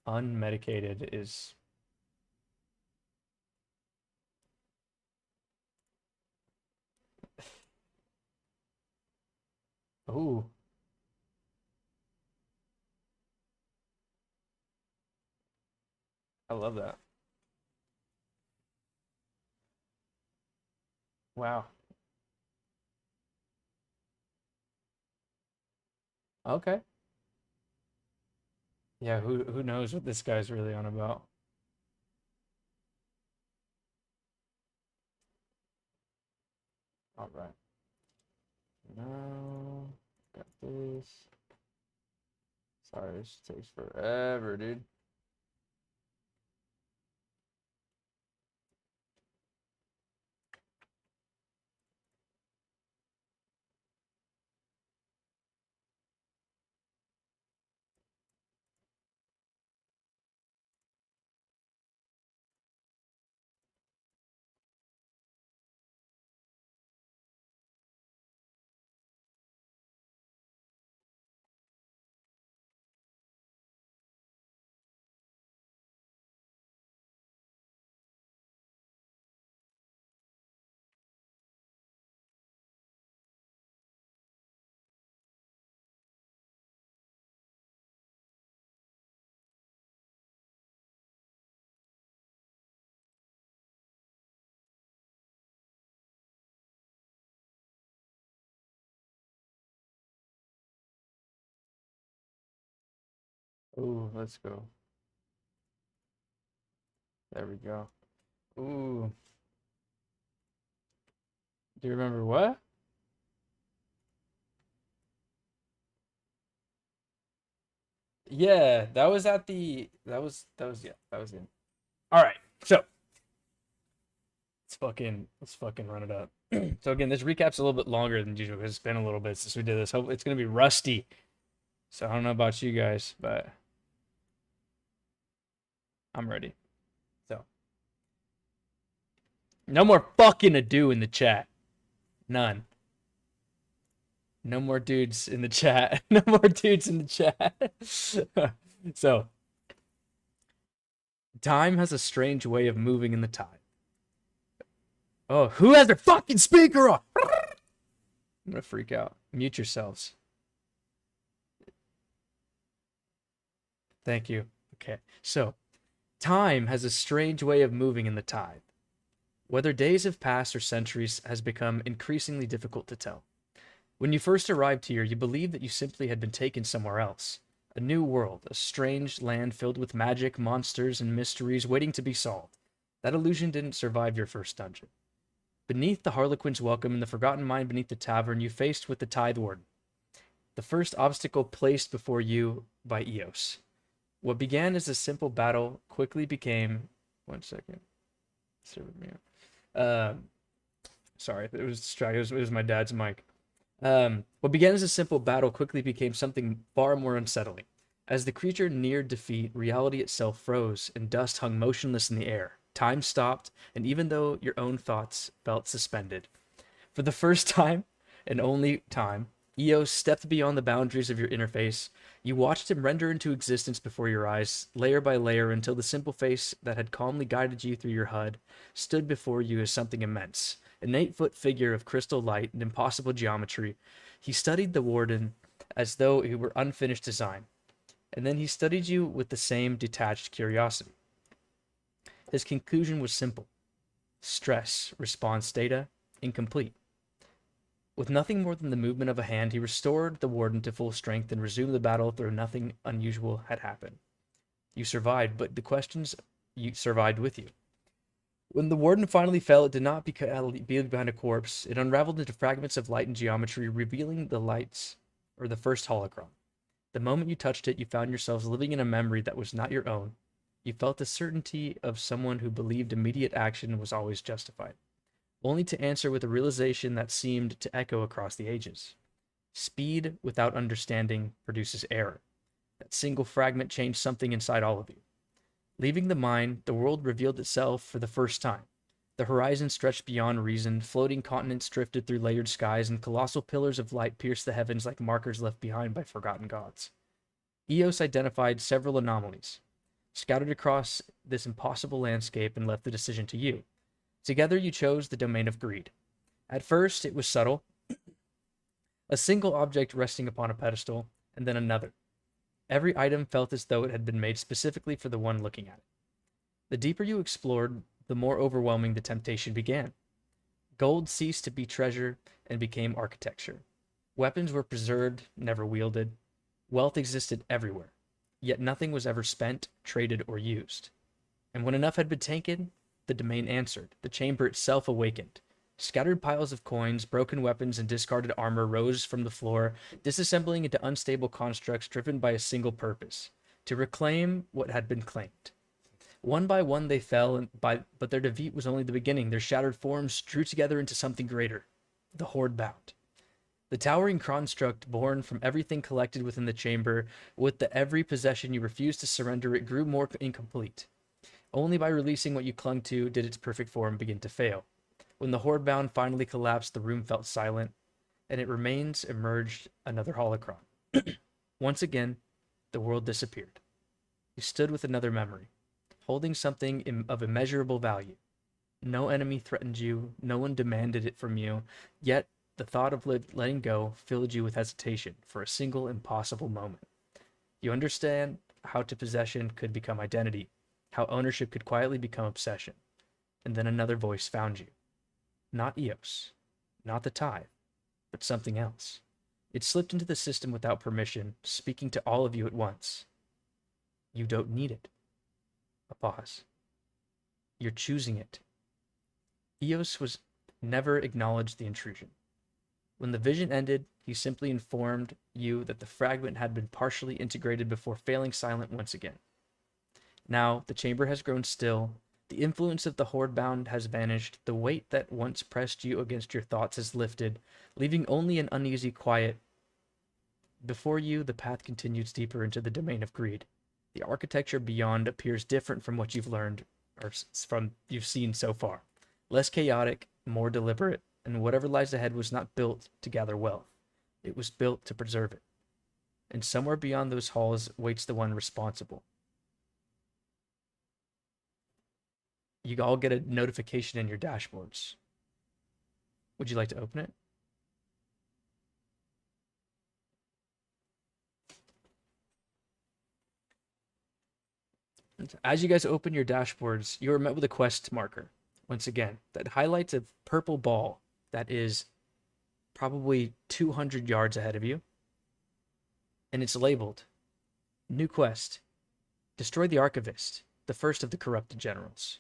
Unmedicated is... Ooh, I love that. Wow. Okay. Yeah, who knows what this guy's really on about? All right. No, got this. Sorry, this takes forever, dude. Ooh, let's go. There we go. Ooh, do you remember what? Yeah, that was at the yeah, that was it. All right. So, let's fucking run it up. So again, this recap's a little bit longer than usual because it's been a little bit since we did this. Hopefully it's gonna be rusty. So I don't know about you guys, but I'm ready. So, no more fucking ado in the chat. None. No more dudes in the chat. No more dudes in the chat. So, time has a strange way of moving in the tide. Oh, who has their fucking speaker on? I'm gonna freak out. Mute yourselves. Thank you. Okay. So, time has a strange way of moving in the tide. Whether days have passed or centuries has become increasingly difficult to tell. When you first arrived here, you believed that you simply had been taken somewhere else. A new world, a strange land filled with magic, monsters, and mysteries waiting to be solved. That illusion didn't survive your first dungeon. Beneath the Harlequin's welcome in the Forgotten Mine beneath the tavern, you faced with the Tithe Warden, the first obstacle placed before you by Eos. What began as a simple battle quickly became. One second. Serve me up. Sorry, it was distracted. It was my dad's mic. What began as a simple battle quickly became something far more unsettling. As the creature neared defeat, reality itself froze, and dust hung motionless in the air. Time stopped, and even though your own thoughts felt suspended, for the first time and only time, Eos stepped beyond the boundaries of your interface. You watched him render into existence before your eyes, layer by layer, until the simple face that had calmly guided you through your HUD stood before you as something immense. An 8-foot figure of crystal light and impossible geometry. He studied the warden as though it were unfinished design, and then he studied you with the same detached curiosity. His conclusion was simple: stress response data incomplete. With nothing more than the movement of a hand, he restored the warden to full strength and resumed the battle though nothing unusual had happened. You survived, but the questions you survived with you. When the warden finally fell, it did not be behind a corpse. It unraveled into fragments of light and geometry, revealing the lights, or the first holocron. The moment you touched it, you found yourselves living in a memory that was not your own. You felt the certainty of someone who believed immediate action was always justified, only to answer with a realization that seemed to echo across the ages. Speed without understanding produces error. That single fragment changed something inside all of you. Leaving the mine, the world revealed itself for the first time. The horizon stretched beyond reason, floating continents drifted through layered skies, and colossal pillars of light pierced the heavens like markers left behind by forgotten gods. Eos identified several anomalies. scattered across this impossible landscape, and left the decision to you. Together, you chose the domain of greed. At first, it was subtle, a single object resting upon a pedestal, and then another. Every item felt as though it had been made specifically for the one looking at it. The deeper you explored, the more overwhelming the temptation began. Gold ceased to be treasure and became architecture. Weapons were preserved, never wielded. Wealth existed everywhere, yet nothing was ever spent, traded, or used. And when enough had been taken, the domain answered. The chamber itself awakened. Scattered piles of coins, broken weapons, and discarded armor rose from the floor, disassembling into unstable constructs driven by a single purpose: to reclaim what had been claimed. One by one they fell, but their defeat was only the beginning. Their shattered forms drew together into something greater, the Horde bound. The towering construct, born from everything collected within the chamber, with the every possession you refused to surrender, it grew more incomplete. Only by releasing what you clung to did its perfect form begin to fail. When the Horde bound finally collapsed, the room felt silent, and it remains emerged another holocron. Once again, the world disappeared. You stood with another memory, holding something of immeasurable value. No enemy threatened you, no one demanded it from you, yet the thought of letting go filled you with hesitation for a single impossible moment. You understand how possession could become identity, how ownership could quietly become obsession. And then another voice found you. Not Eos, not the tithe, but something else. It slipped into the system without permission, speaking to all of you at once. You don't need it. A pause. You're choosing it. Eos was never acknowledged the intrusion. When the vision ended, he simply informed you that the fragment had been partially integrated before failing silent once again. Now, the chamber has grown still. The influence of the Horde-bound has vanished. The weight that once pressed you against your thoughts has lifted, leaving only an uneasy quiet. Before you, the path continues deeper into the domain of greed. The architecture beyond appears different from what you've learned, or from you've seen so far. Less chaotic, more deliberate, and whatever lies ahead was not built to gather wealth. It was built to preserve it. And somewhere beyond those halls waits the one responsible. You all get a notification in your dashboards. Would you like to open it? As you guys open your dashboards, you are met with a quest marker, once again, that highlights a purple ball that is probably 200 yards ahead of you. And it's labeled, New Quest, Destroy the Archivist, the first of the corrupted generals.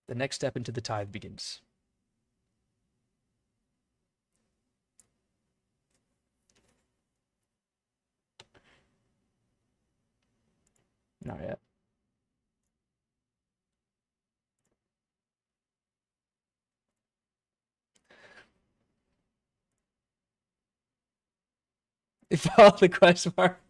The next step into the tithe begins. Not yet. Follow the quest mark.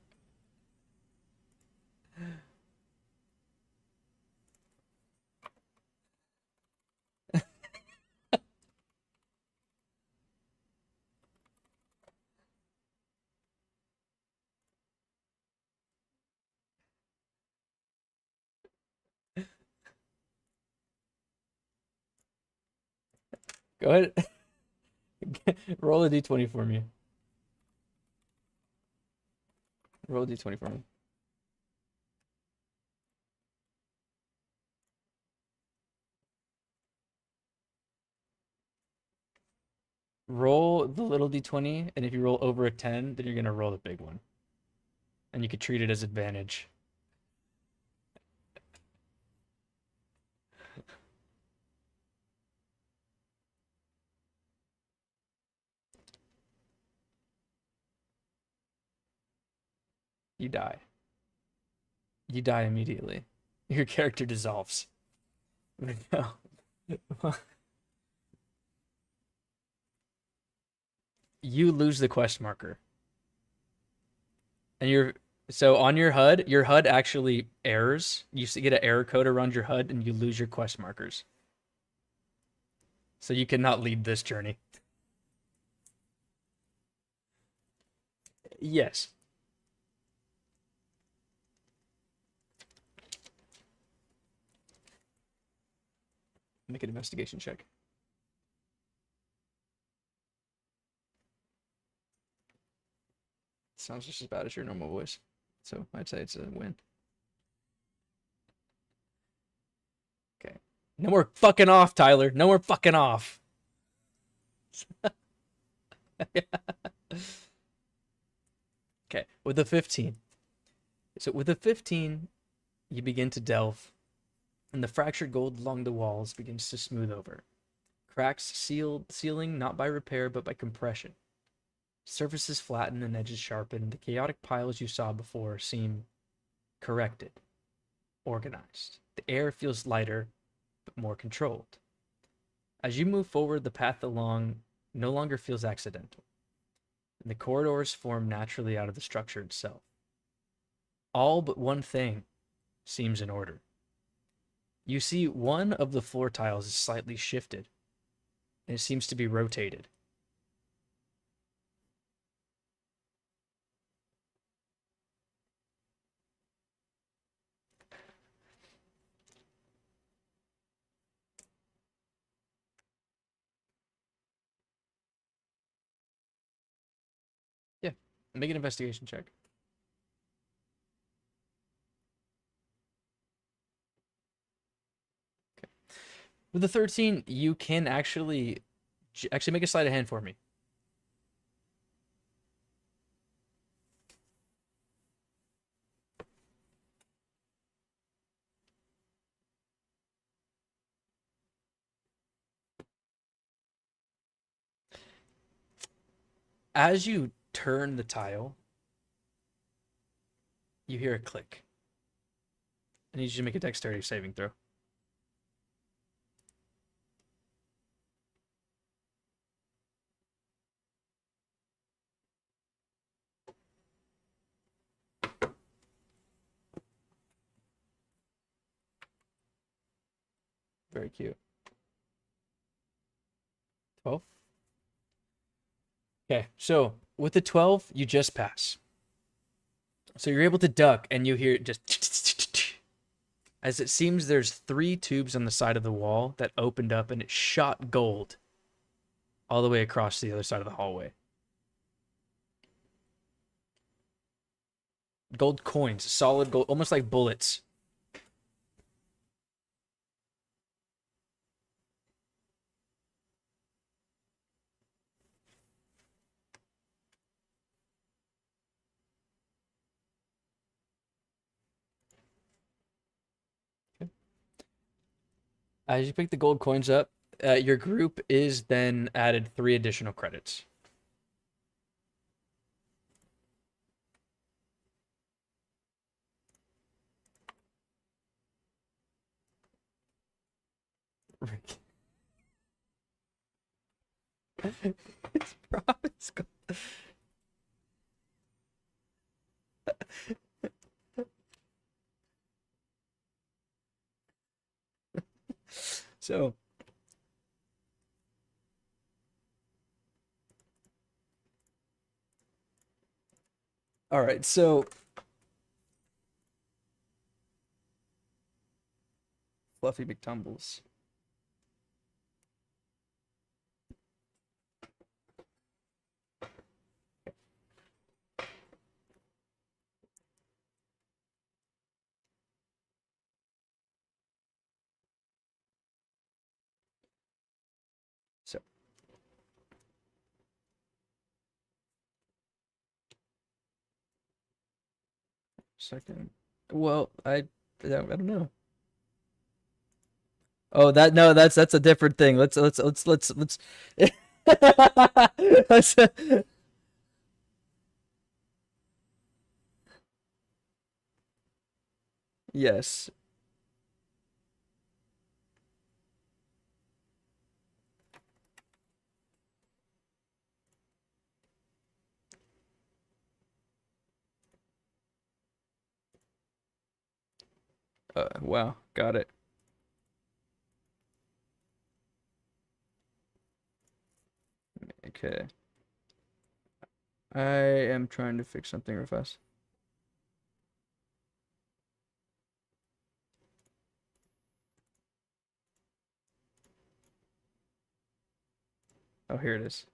Go ahead. Roll a d20 for me. Roll a d20 for me. Roll the little d20, and if you roll over a 10, then you're going to roll the big one. And you could treat it as advantage. You die. You die immediately. Your character dissolves. No. You lose the quest marker. And so on your HUD actually errors. You get an error code around your HUD and you lose your quest markers. So you cannot lead this journey. Yes. Make an investigation check. Sounds just as bad as your normal voice. So I'd say it's a win. Okay. No more fucking off, Tyler. No more fucking off. Okay, with a 15. So with a 15, you begin to delve, and the fractured gold along the walls begins to smooth over. Cracks sealing not by repair but by compression. Surfaces flatten and edges sharpen. The chaotic piles you saw before seem corrected, organized. The air feels lighter but more controlled. As you move forward, the path along no longer feels accidental, and the corridors form naturally out of the structure itself. All but one thing seems in order. You see one of the floor tiles is slightly shifted, and it seems to be rotated. Yeah, make an investigation check. With the 13, you can actually make a sleight of hand for me. As you turn the tile, you hear a click. I need you to make a dexterity saving throw. Very cute. 12. Okay, so with the 12, you just pass. So you're able to duck, and you hear just as it seems there's 3 tubes on the side of the wall that opened up, and it shot gold all the way across the other side of the hallway. Gold coins, solid gold, almost like bullets. Okay. As you pick the gold coins up, your group is then added 3 additional credits. It's promise. So, all right. So, Fluffy McTumbles. So, second. Well, I don't know. Oh, that no, that's a different thing. Let's let's yes. Wow, got it. Okay. I am trying to fix something real fast. Oh, here it is.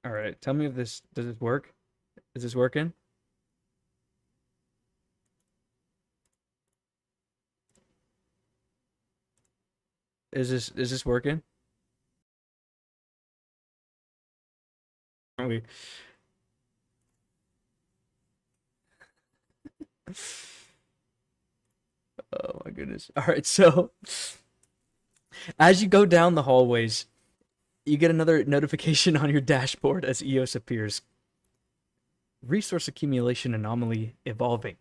All right. Tell me if this does this work? Is this working? Is this working? Are we? Oh my goodness. All right. So as you go down the hallways, you get another notification on your dashboard as EOS appears. Resource accumulation anomaly evolving.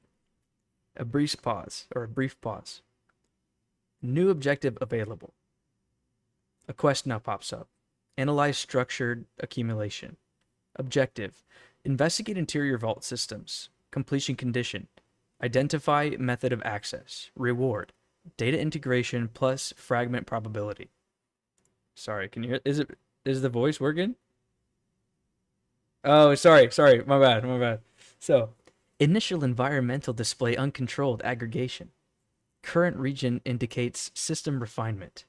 A brief pause. New objective available. A quest now pops up. Analyze structured accumulation. Objective. Investigate interior vault systems. Completion condition. Identify method of access. Reward. Data integration plus fragment probability. Sorry, can you hear? Is the voice working? Oh, sorry. My bad. So, initial environmental display uncontrolled aggregation. Current region indicates system refinement.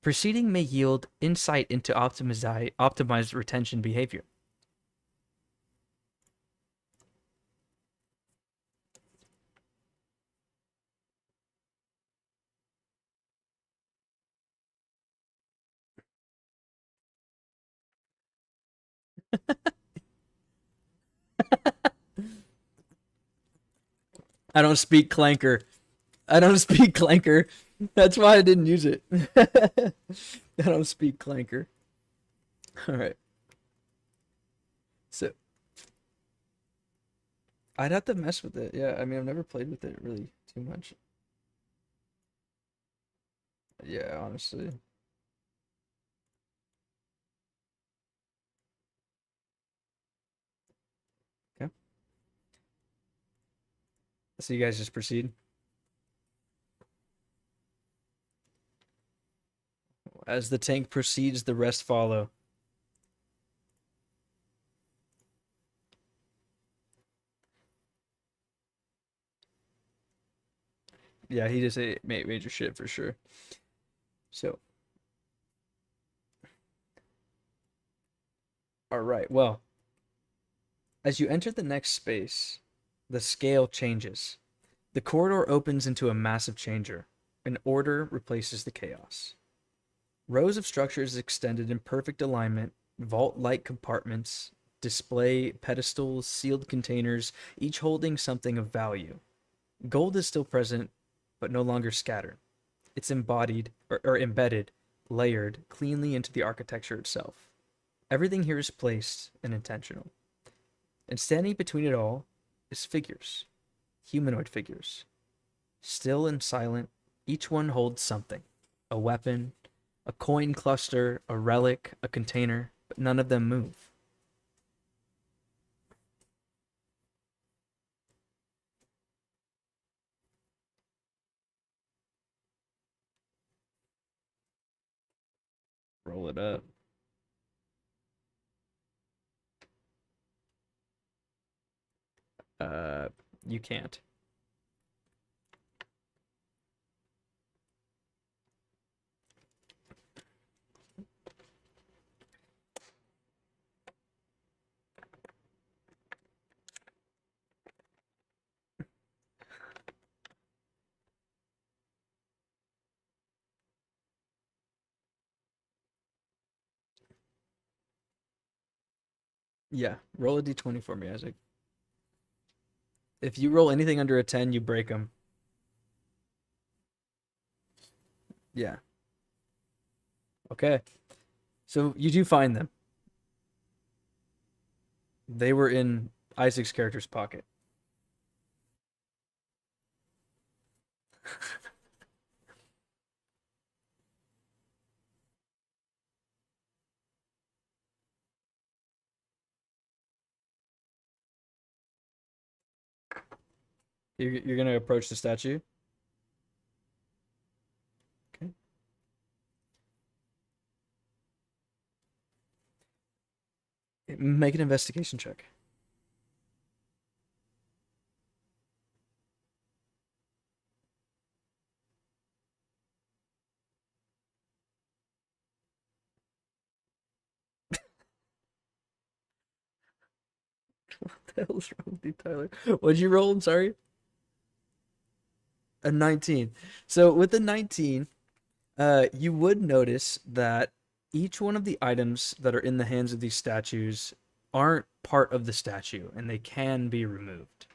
Proceeding may yield insight into optimized retention behavior. I don't speak Clanker. I don't speak Clanker. That's why I didn't use it. I don't speak Clanker. All right. So I'd have to mess with it. Yeah, I mean, I've never played with it really too much. Yeah, honestly. Okay. So you guys just proceed. As the tank proceeds, the rest follow. Yeah, he just ate major shit for sure. So, all right. Well, as you enter the next space, the scale changes. The corridor opens into a massive changer. An order replaces the chaos. Rows of structures extended in perfect alignment, vault-like compartments, display pedestals, sealed containers, each holding something of value. Gold is still present, but no longer scattered. It's embodied or embedded, layered cleanly into the architecture itself. Everything here is placed and intentional. And standing between it all is figures, humanoid figures. Still and silent, each one holds something, a weapon, a coin cluster, a relic, a container, but none of them move. Roll it up. Uh, you can't. Yeah, roll a d20 for me, Isaac. If you roll anything under a 10, you break them. Yeah. Okay. So you do find them. They were in Isaac's character's pocket. You're gonna approach the statue. Okay. Make an investigation check. the hell's wrong with you, Tyler? What'd you roll? I'm sorry. A 19. So with the 19, you would notice that each one of the items that are in the hands of these statues aren't part of the statue, and they can be removed.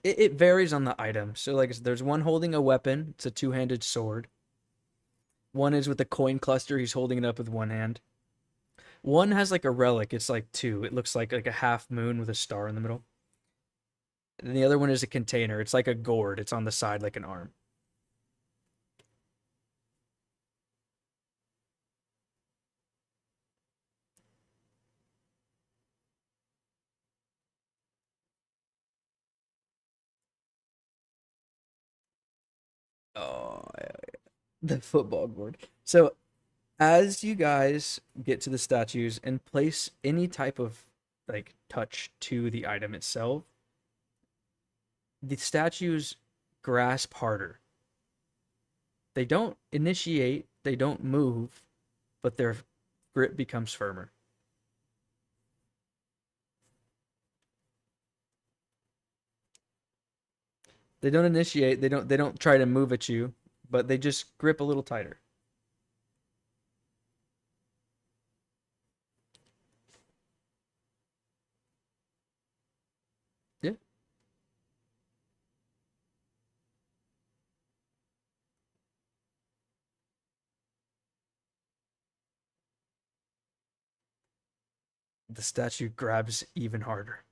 It varies on the item. So, like, there's one holding a weapon. It's a two-handed sword. One is with a coin cluster. He's holding it up with one hand. One has like a relic. It's like two. It looks like a half moon with a star in the middle. And the other one is a container. It's like a gourd. It's on the side like an arm. Oh, the football gourd. So as you guys get to the statues and place any type of like touch to the item itself, the statues grasp harder. They don't initiate, they don't move, but their grip becomes firmer. They don't initiate, they don't try to move at you, but they just grip a little tighter. Yeah. The statue grabs even harder.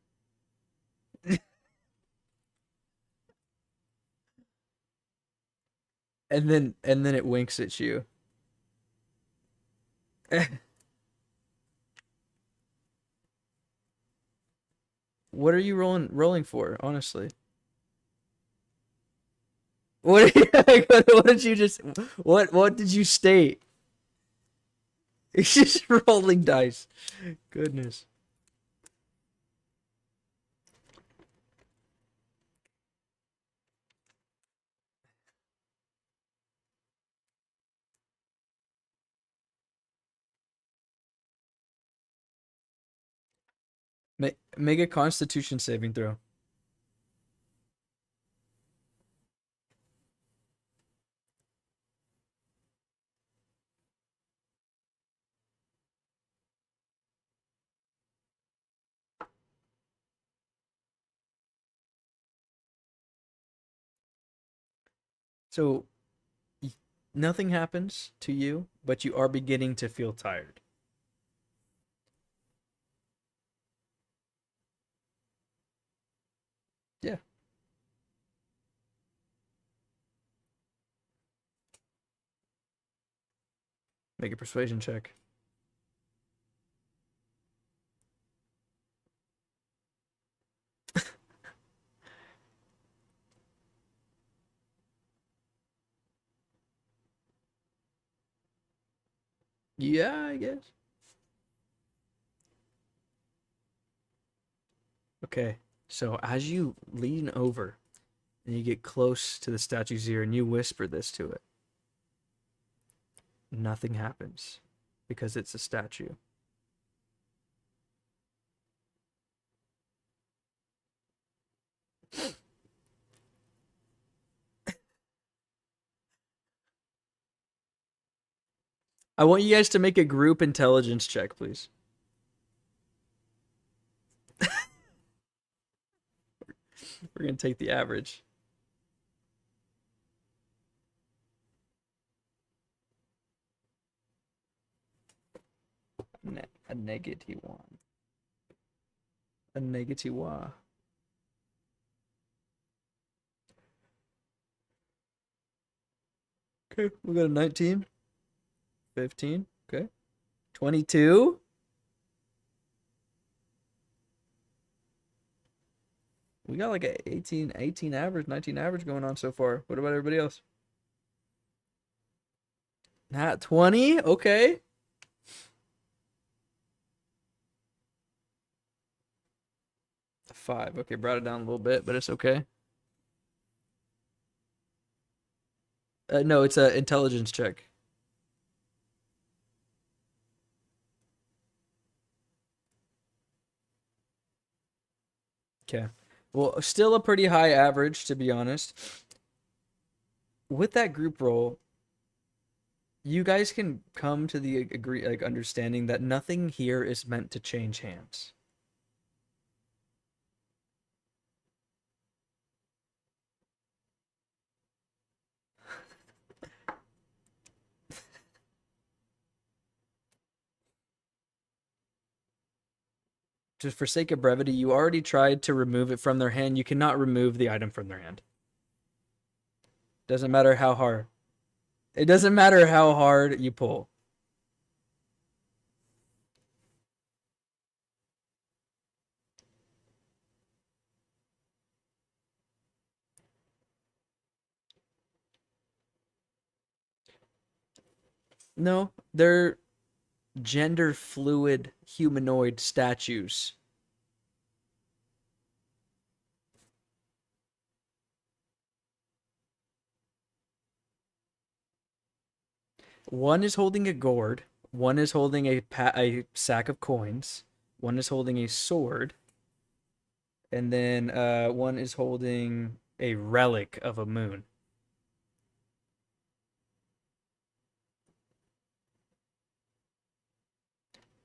And then it winks at you. What are you rolling for, honestly? What what did you just what did you state? It's just rolling dice. Goodness. Make a constitution saving throw. So nothing happens to you, but you are beginning to feel tired. Yeah. Make a persuasion check. Yeah, I guess. Okay. So as you lean over and you get close to the statue's ear and you whisper this to it, nothing happens because it's a statue. I want you guys to make a group intelligence check, please. We're gonna take the average. A negative one. A negative one. Okay, we got a 19, 15, okay. 22. We got like a 18 average, 19 average going on so far. What about everybody else? Not 20? Okay. A 5. Okay, brought it down a little bit, but it's okay. No, it's a intelligence check. Okay. Well, still a pretty high average, to be honest. With that group roll, you guys can come to the agree like understanding that nothing here is meant to change hands. Just for sake of brevity, you already tried to remove it from their hand. You cannot remove the item from their hand. Doesn't matter how hard. It doesn't matter how hard you pull. No, they're gender fluid humanoid statues. One is holding a gourd, one is holding a sack of coins, one is holding a sword, and then one is holding a relic of a moon.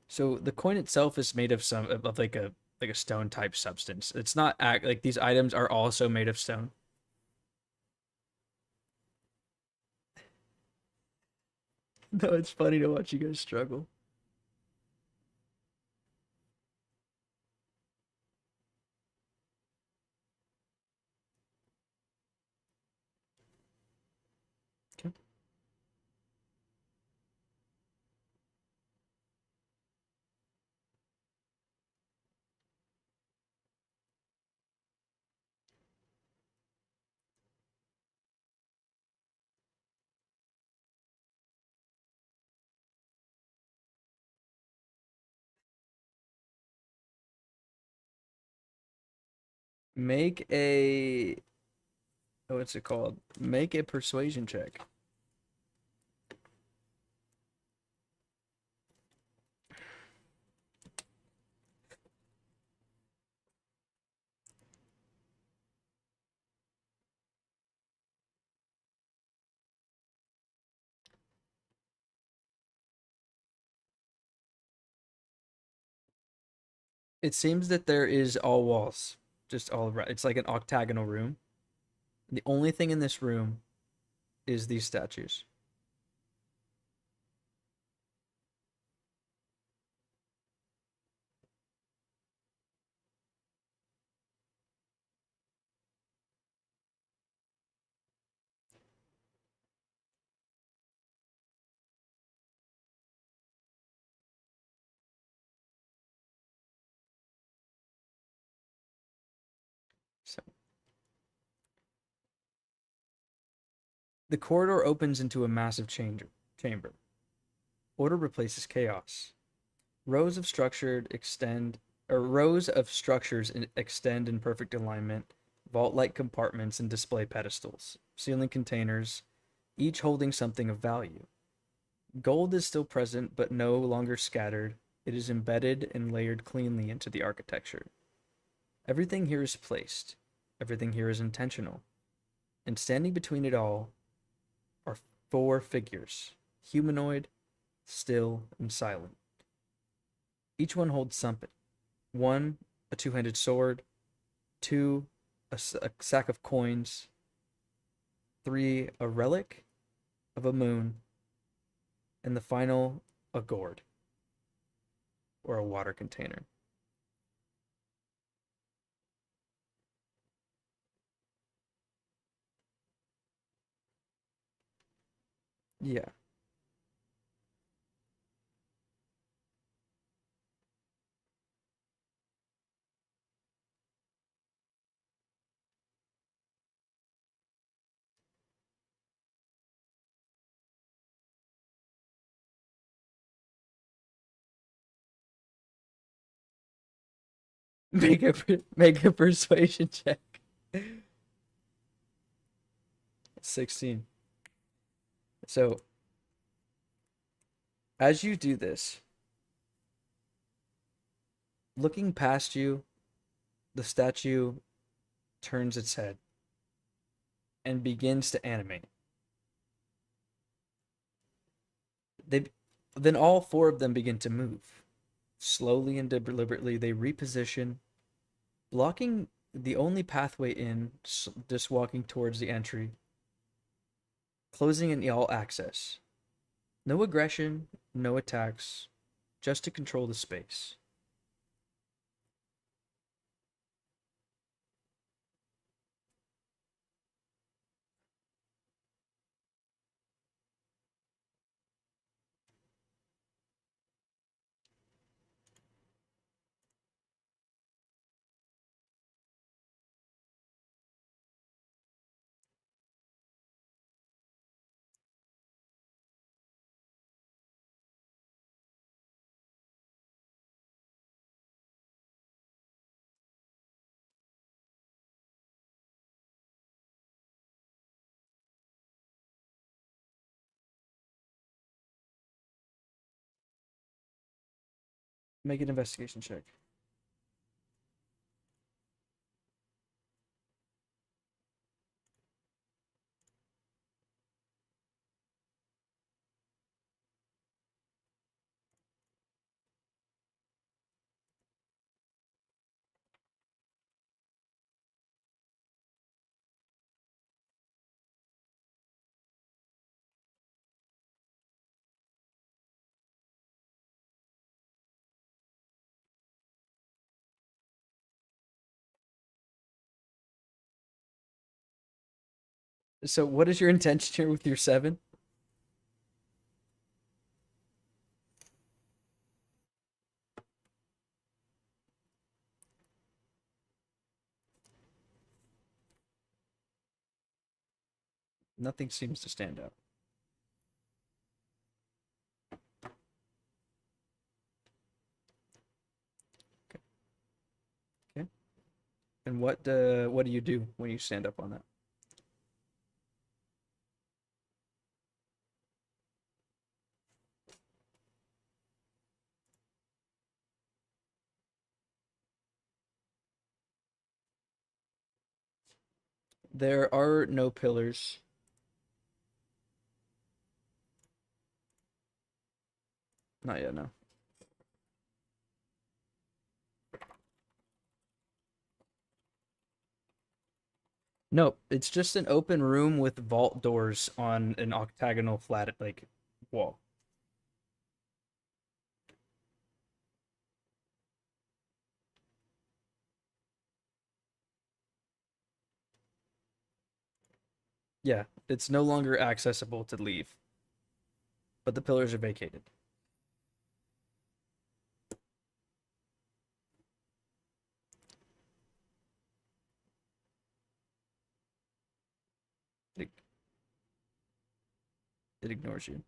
So the coin itself is made of some of like a stone type substance. It's not like these items are also made of stone. No, it's funny to watch you guys struggle. Okay. Make a what's it called? Make a persuasion check. It seems that there is all walls, just all around. It's like an octagonal room. The only thing in this room is these statues. So the corridor opens into a massive chamber. Order replaces chaos. Rows of structured extend or rows of structures extend in perfect alignment, vault-like compartments and display pedestals, ceiling containers, each holding something of value. Gold is still present, but no longer scattered. It is embedded and layered cleanly into the architecture. Everything here is placed. Everything here is intentional. And standing between it all are four figures, humanoid, still, and silent. Each one holds something. One, a two-handed sword. Two, a sack of coins. Three, a relic of a moon. And the final, a gourd or a water container. Yeah. Make a persuasion check. 16. So, as you do this, looking past you The statue turns its head and begins to animate. They then all four of them begin to move. Slowly and deliberately, they reposition, blocking the only pathway in, just walking towards the entry, closing in all access. No aggression, no attacks, just to control the space. Make an investigation check. So, what is your intention here with your 7? Nothing seems to stand out. Okay. Okay. And what do you do when you stand up on that? There are no pillars. Not yet, no. Nope, it's just an open room with vault doors on an octagonal flat like wall. Yeah, it's no longer accessible to leave, but the pillars are vacated. It, it ignores you.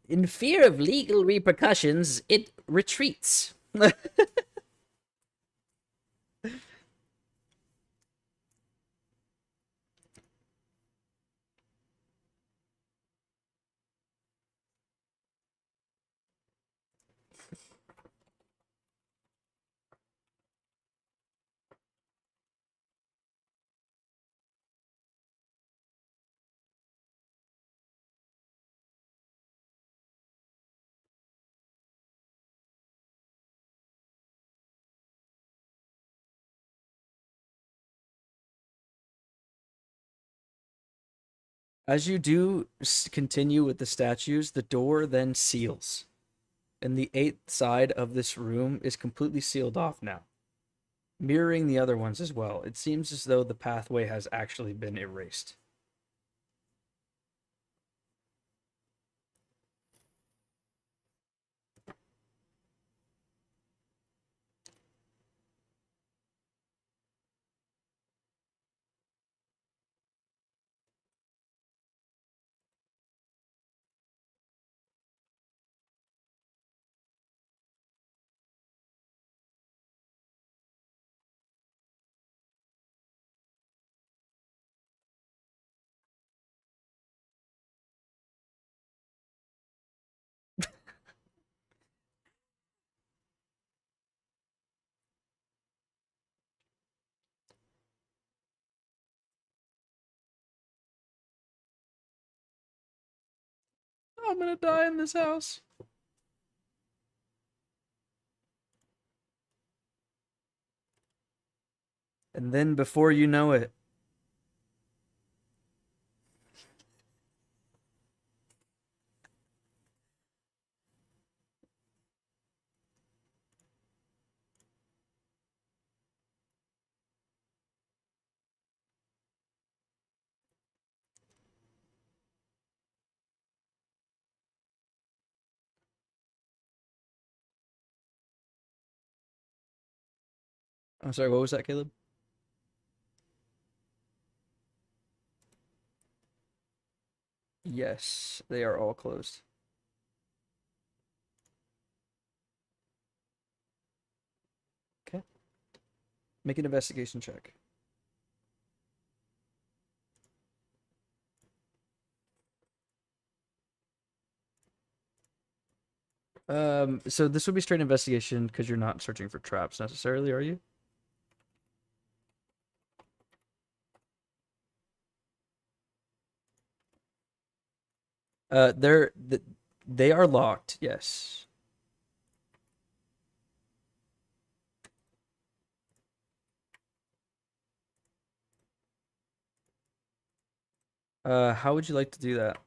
In fear of legal repercussions, it retreats. As you do continue with the statues, the door then seals, and the eighth side of this room is completely sealed off now, mirroring the other ones as well. It seems as though the pathway has actually been erased. I'm gonna die in this house. And then before you know it, I'm sorry, what was that, Caleb? Yes, they are all closed. Okay. Make an investigation check. So this would be straight investigation because you're not searching for traps necessarily, are you? They are locked, yes. How would you like to do that?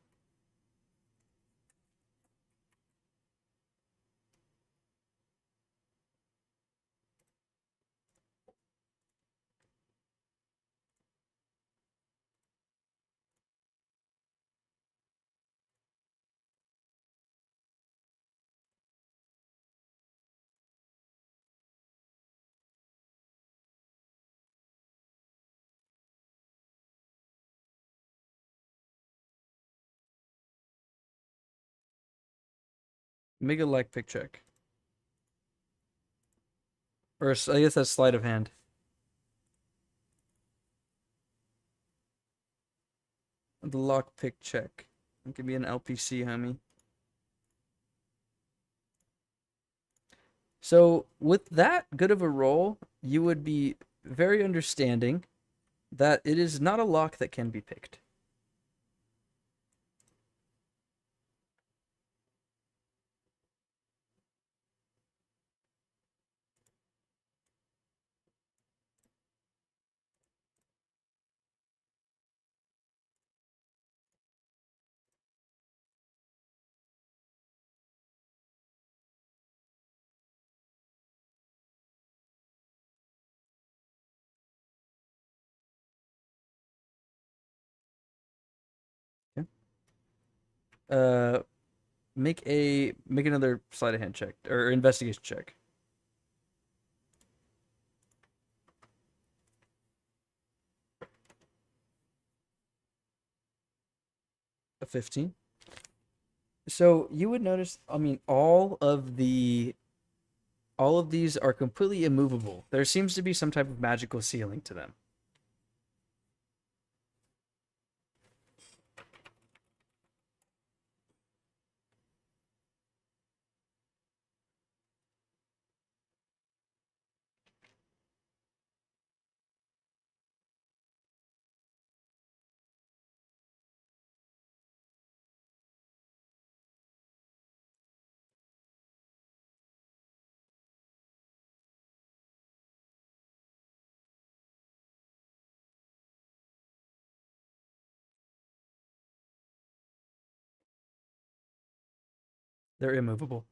Make a luck pick check. Or I guess that's sleight of hand. The lock pick check. It could be an LPC, homie. So with that good of a roll, you would be very understanding that it is not a lock that can be picked. Okay. Uh, make another sleight of hand check or investigation check. A 15. So you would notice, I mean, all of these are completely immovable. There seems to be some type of magical ceiling to them. They're immovable.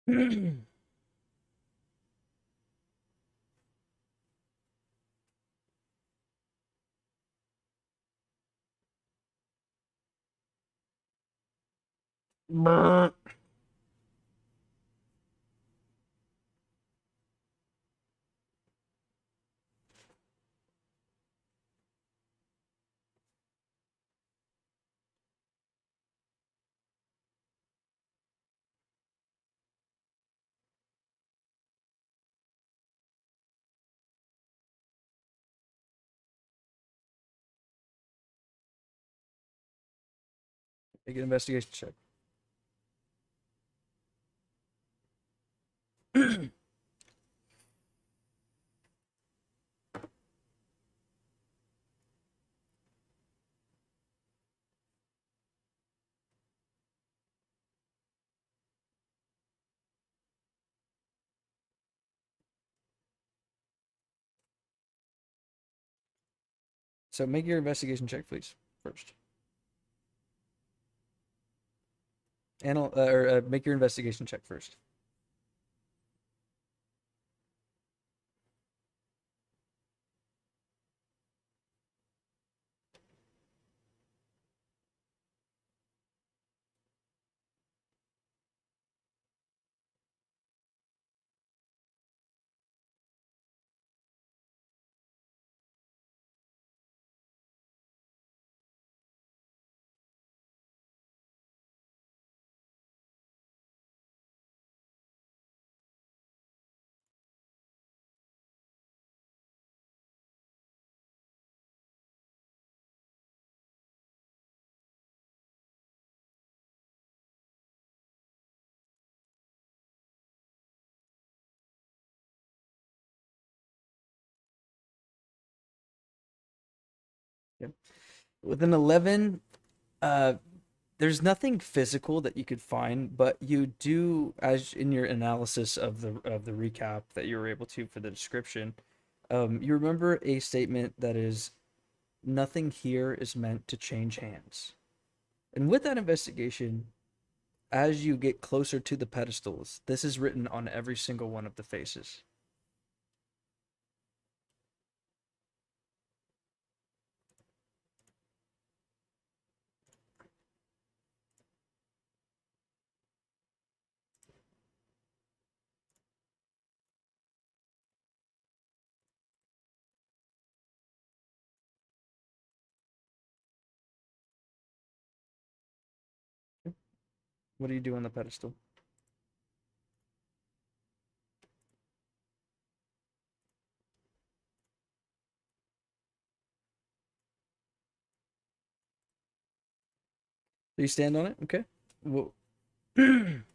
Brr. Make an investigation check. So make your investigation check, please, first. Make your investigation check first. Yep. With an 11, uh, there's nothing physical that you could find, but you do, as in your analysis of the recap that you were able to for the description, you remember a statement that is, "Nothing here is meant to change hands." And with that investigation, as you get closer to the pedestals, this is written on every single one of the faces. What do you do on the pedestal? Do you stand on it? Okay. Well, and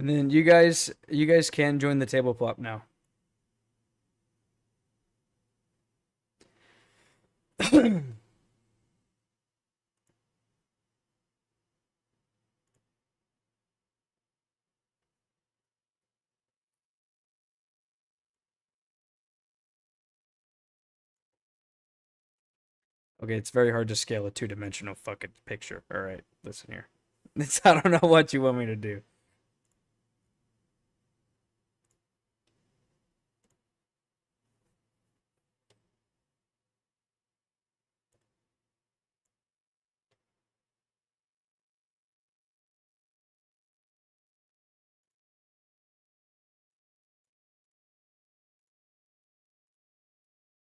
then you guys can join the table plot now. Okay, it's very hard to scale a two-dimensional fucking picture. All right, listen here. I don't know what you want me to do.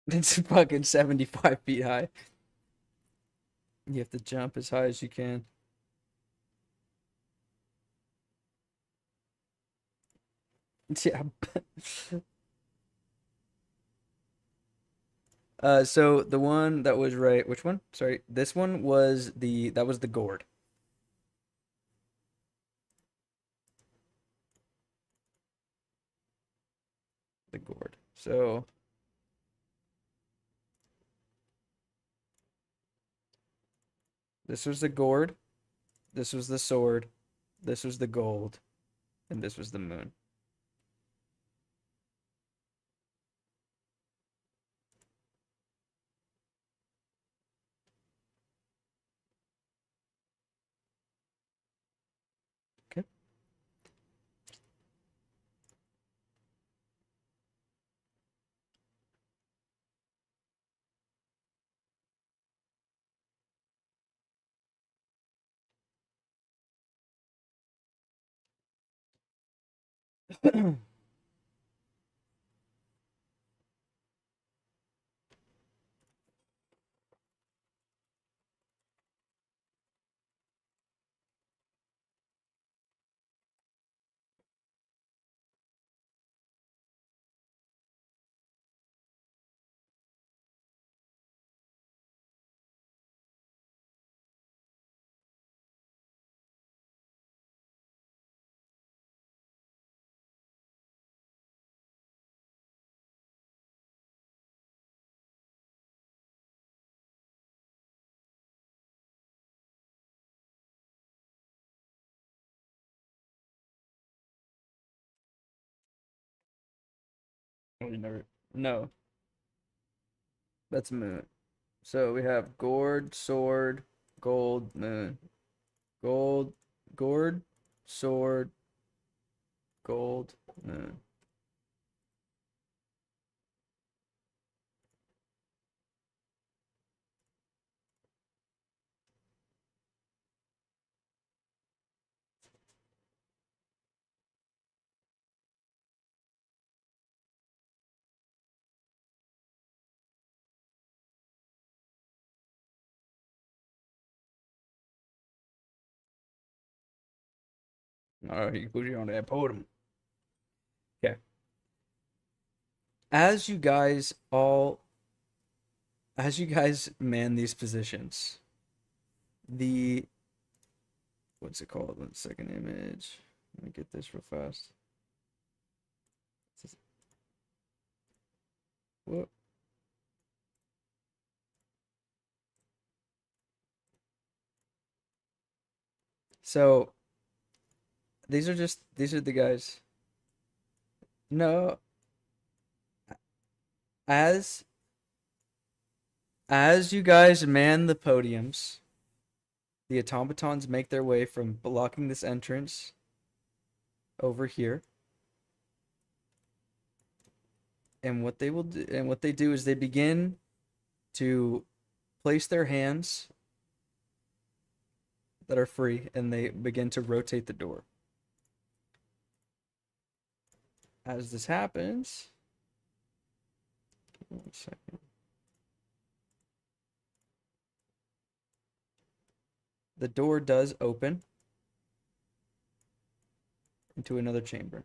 It's fucking 75 feet high. You have to jump as high as you can. Yeah. So the one that was right, which one? Sorry, this one was that was the gourd. The gourd. So this was the gourd, this was the sword, this was the gold, and this was the moon. Okay. Oh, you never. No, that's moon. So we have gourd, sword, gold, moon. Gold, gourd, sword, gold, moon. All right, you put you on that podium. Okay. As you guys all, as you guys man these positions, the what's it called? One second image. Let me get this real fast. What? So these are the guys. No, as as you guys man the podiums, the automatons make their way from blocking this entrance over here. And what they will do, and what they do is they begin to place their hands that are free and they begin to rotate the door. As this happens, 1 second. The door does open into another chamber.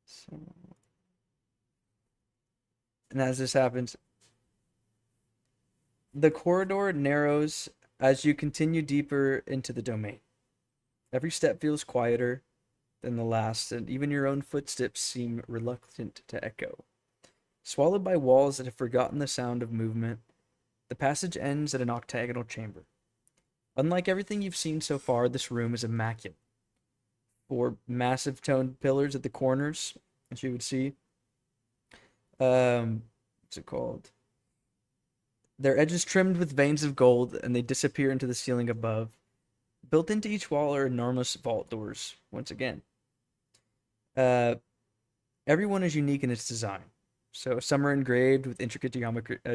So, and as this happens, the corridor narrows as you continue deeper into the domain. Every step feels quieter than the last, and even your own footsteps seem reluctant to echo. Swallowed by walls that have forgotten the sound of movement, the passage ends at an octagonal chamber. Unlike everything you've seen so far, this room is immaculate. 4 massive toned pillars at the corners, as you would see. What's it called? Their edges trimmed with veins of gold, and they disappear into the ceiling above. Built into each wall are enormous vault doors, once again. Uh, Everyone is unique in its design. So some are engraved with intricate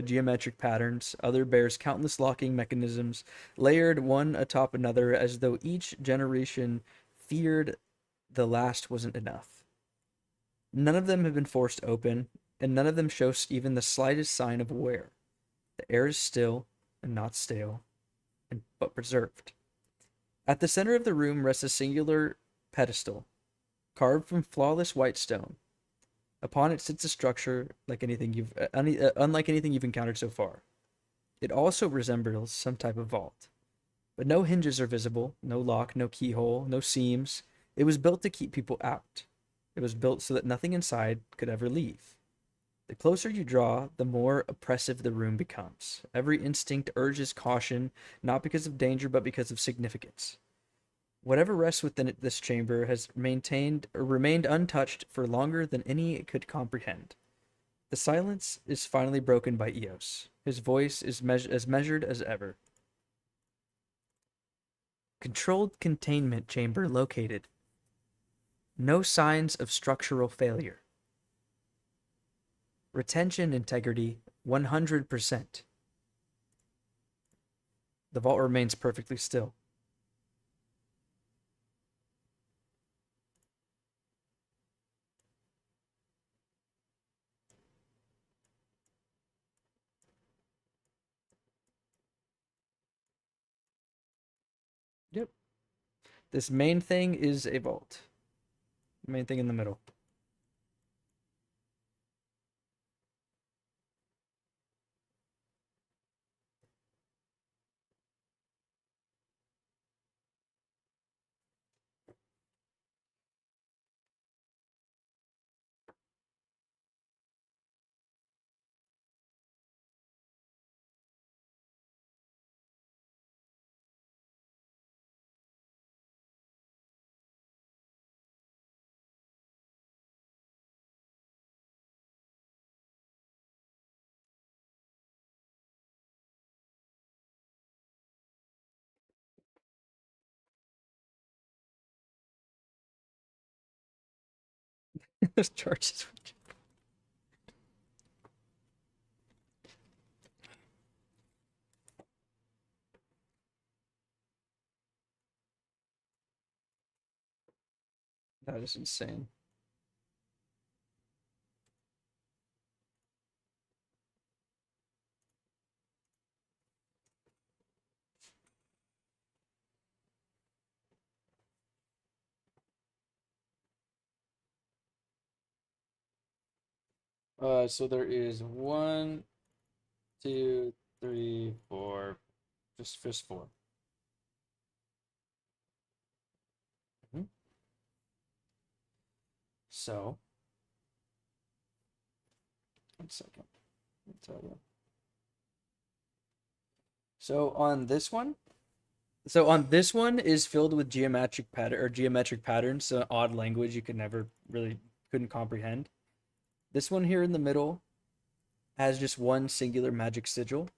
geometric patterns, other bears countless locking mechanisms, layered one atop another as though each generation feared the last wasn't enough. None of them have been forced open, and none of them show even the slightest sign of wear. The air is still and not stale, but preserved. At the center of the room rests a singular pedestal, carved from flawless white stone. Upon it sits a structure unlike anything you've encountered so far. It also resembles some type of vault, but no hinges are visible, no lock, no keyhole, no seams. It was built to keep people out. It was built so that nothing inside could ever leave. The closer you draw, the more oppressive the room becomes. Every instinct urges caution, not because of danger, but because of significance. Whatever rests within this chamber has remained untouched for longer than any could comprehend. The silence is finally broken by Eos. His voice is as measured as ever. Controlled containment chamber located. No signs of structural failure. Retention integrity 100%. The vault remains perfectly still. Yep. This main thing is a vault. The main thing in the middle. Those charges. That is insane. So there is one, two, three, four, just four. Mhm. So, 1 second. Let me tell you. So on this one is filled with geometric patterns, so odd language you could never really couldn't comprehend. This one here in the middle has just one singular magic sigil,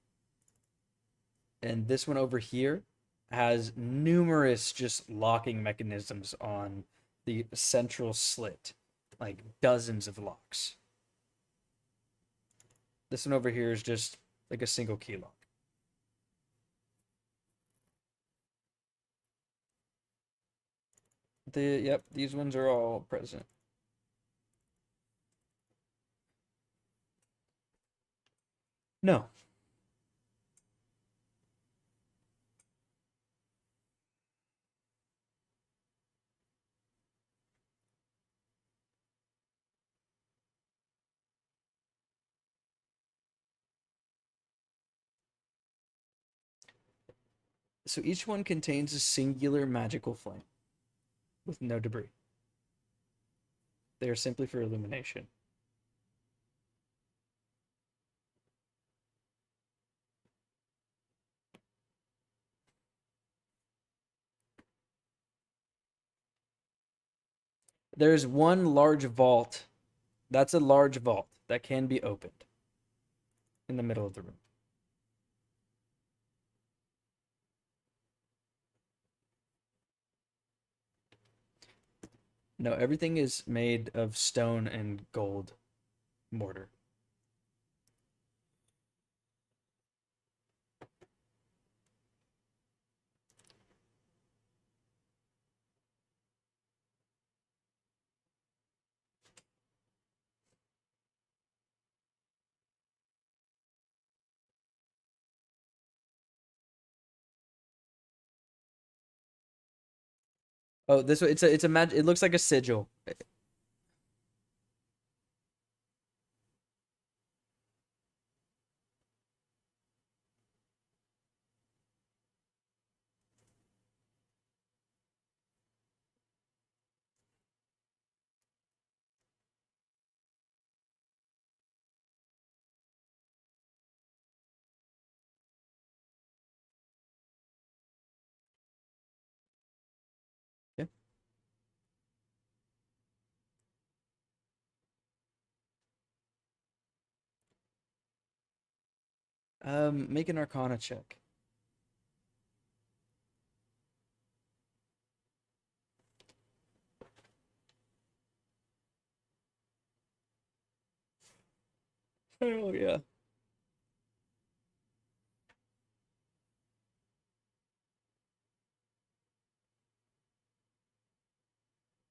and this one over here has numerous just locking mechanisms on the central slit, like dozens of locks. This one over here is just like a single key lock. Yep, these ones are all present. No. So each one contains a singular magical flame with no debris. They are simply for illumination. There's one large vault. That's a large vault that can be opened in the middle of the room. No, everything is made of stone and gold mortar. Oh, this one, it's a it looks like a sigil. Yeah. Make an Arcana check. Oh yeah.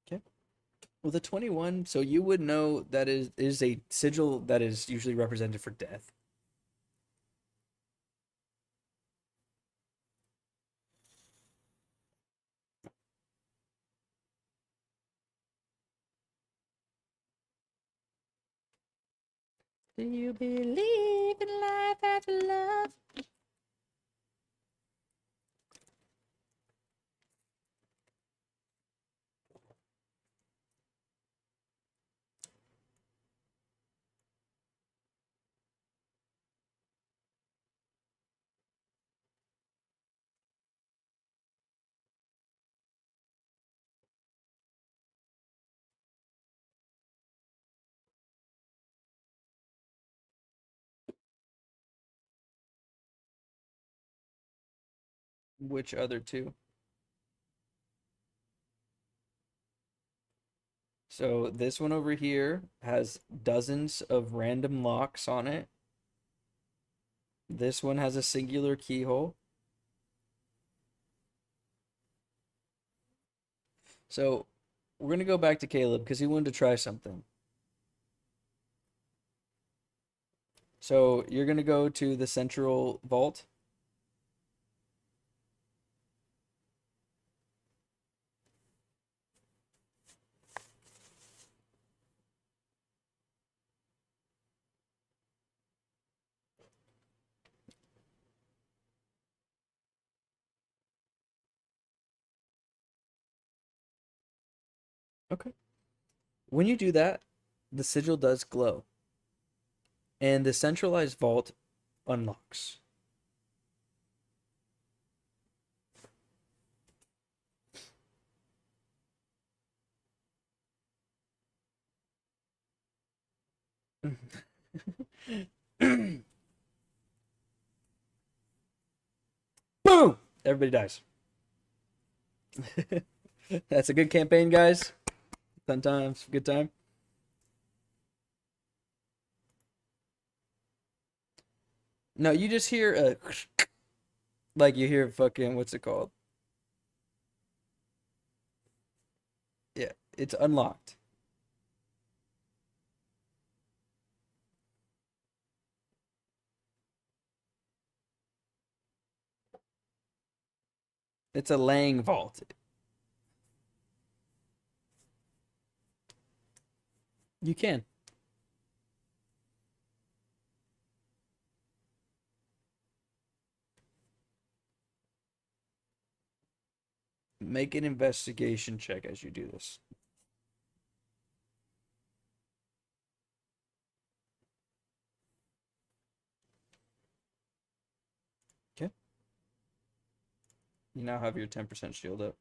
Okay. Well, the 21, so you would know that is a sigil that is usually represented for death. Do you believe in life after love? Which other two? So this one over here has dozens of random locks on it. This one has a singular keyhole. So we're gonna go back to Caleb because he wanted to try something. So you're gonna go to the central vault. Okay. When you do that, the sigil does glow, and the centralized vault unlocks. Boom! Everybody dies. That's a good campaign, guys. Fun times, good time. No, you just hear a like you hear fucking what's it called? Yeah, it's unlocked. It's a Lang vault. You can make an investigation check as you do this. Okay. You now have your 10% shield up.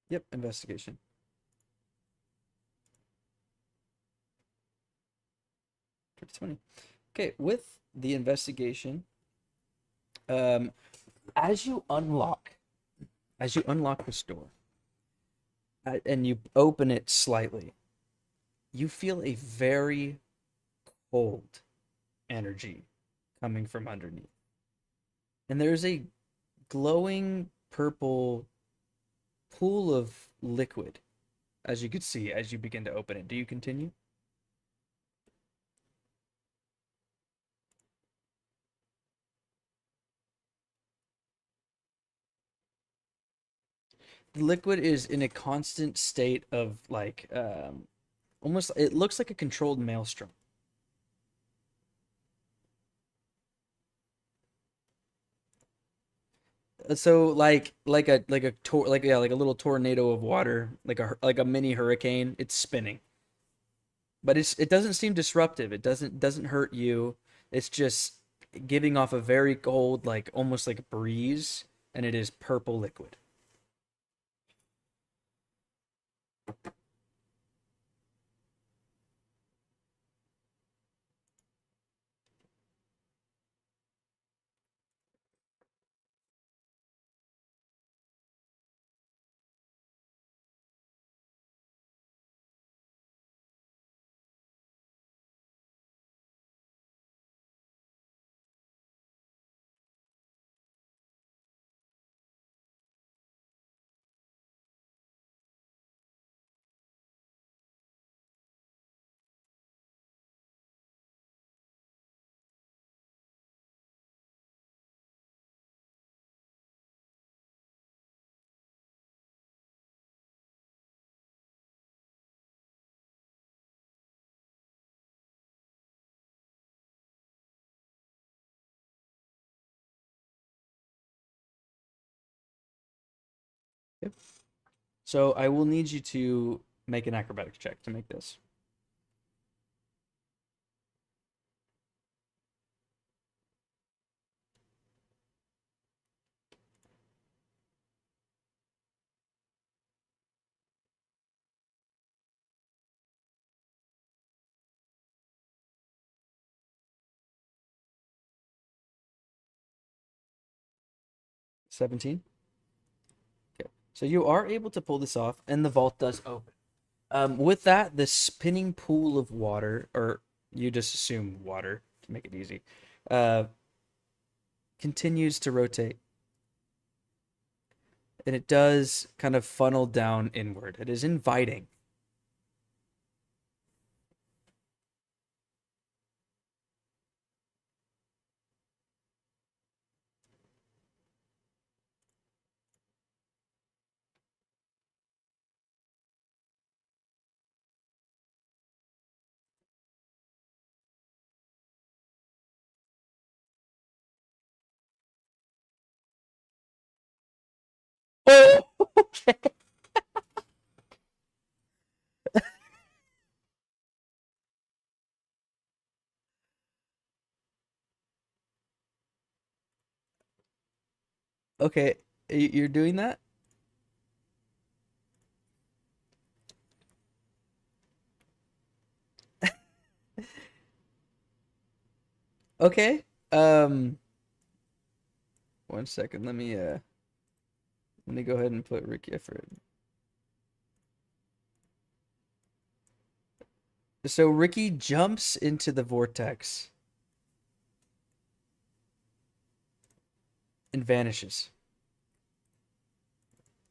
Yep, investigation. 20. Okay, with the investigation, um, as you unlock, as you unlock this door, and you open it slightly, you feel a very cold energy coming from underneath. And there's a glowing purple pool of liquid, as you could see as you begin to open it. Do you continue? The liquid is in a constant state of like almost it looks like a controlled maelstrom. So like yeah, like a little tornado of water, like a mini hurricane. It's spinning, but it doesn't seem disruptive. It doesn't hurt you. It's just giving off a very cold, like almost like breeze, and it is purple liquid. Yep. So I will need you to make an acrobatics check to make this. 17. Okay. So you are able to pull this off, and the vault does open. With that, the spinning pool of water, or you just assume water to make it easy, uh, continues to rotate, and it does kind of funnel down inward. It is inviting. Oh, okay. Okay, you're doing that? Okay. Um, 1 second. Let me go ahead and put Ricky Efford. So Ricky jumps into the vortex and vanishes.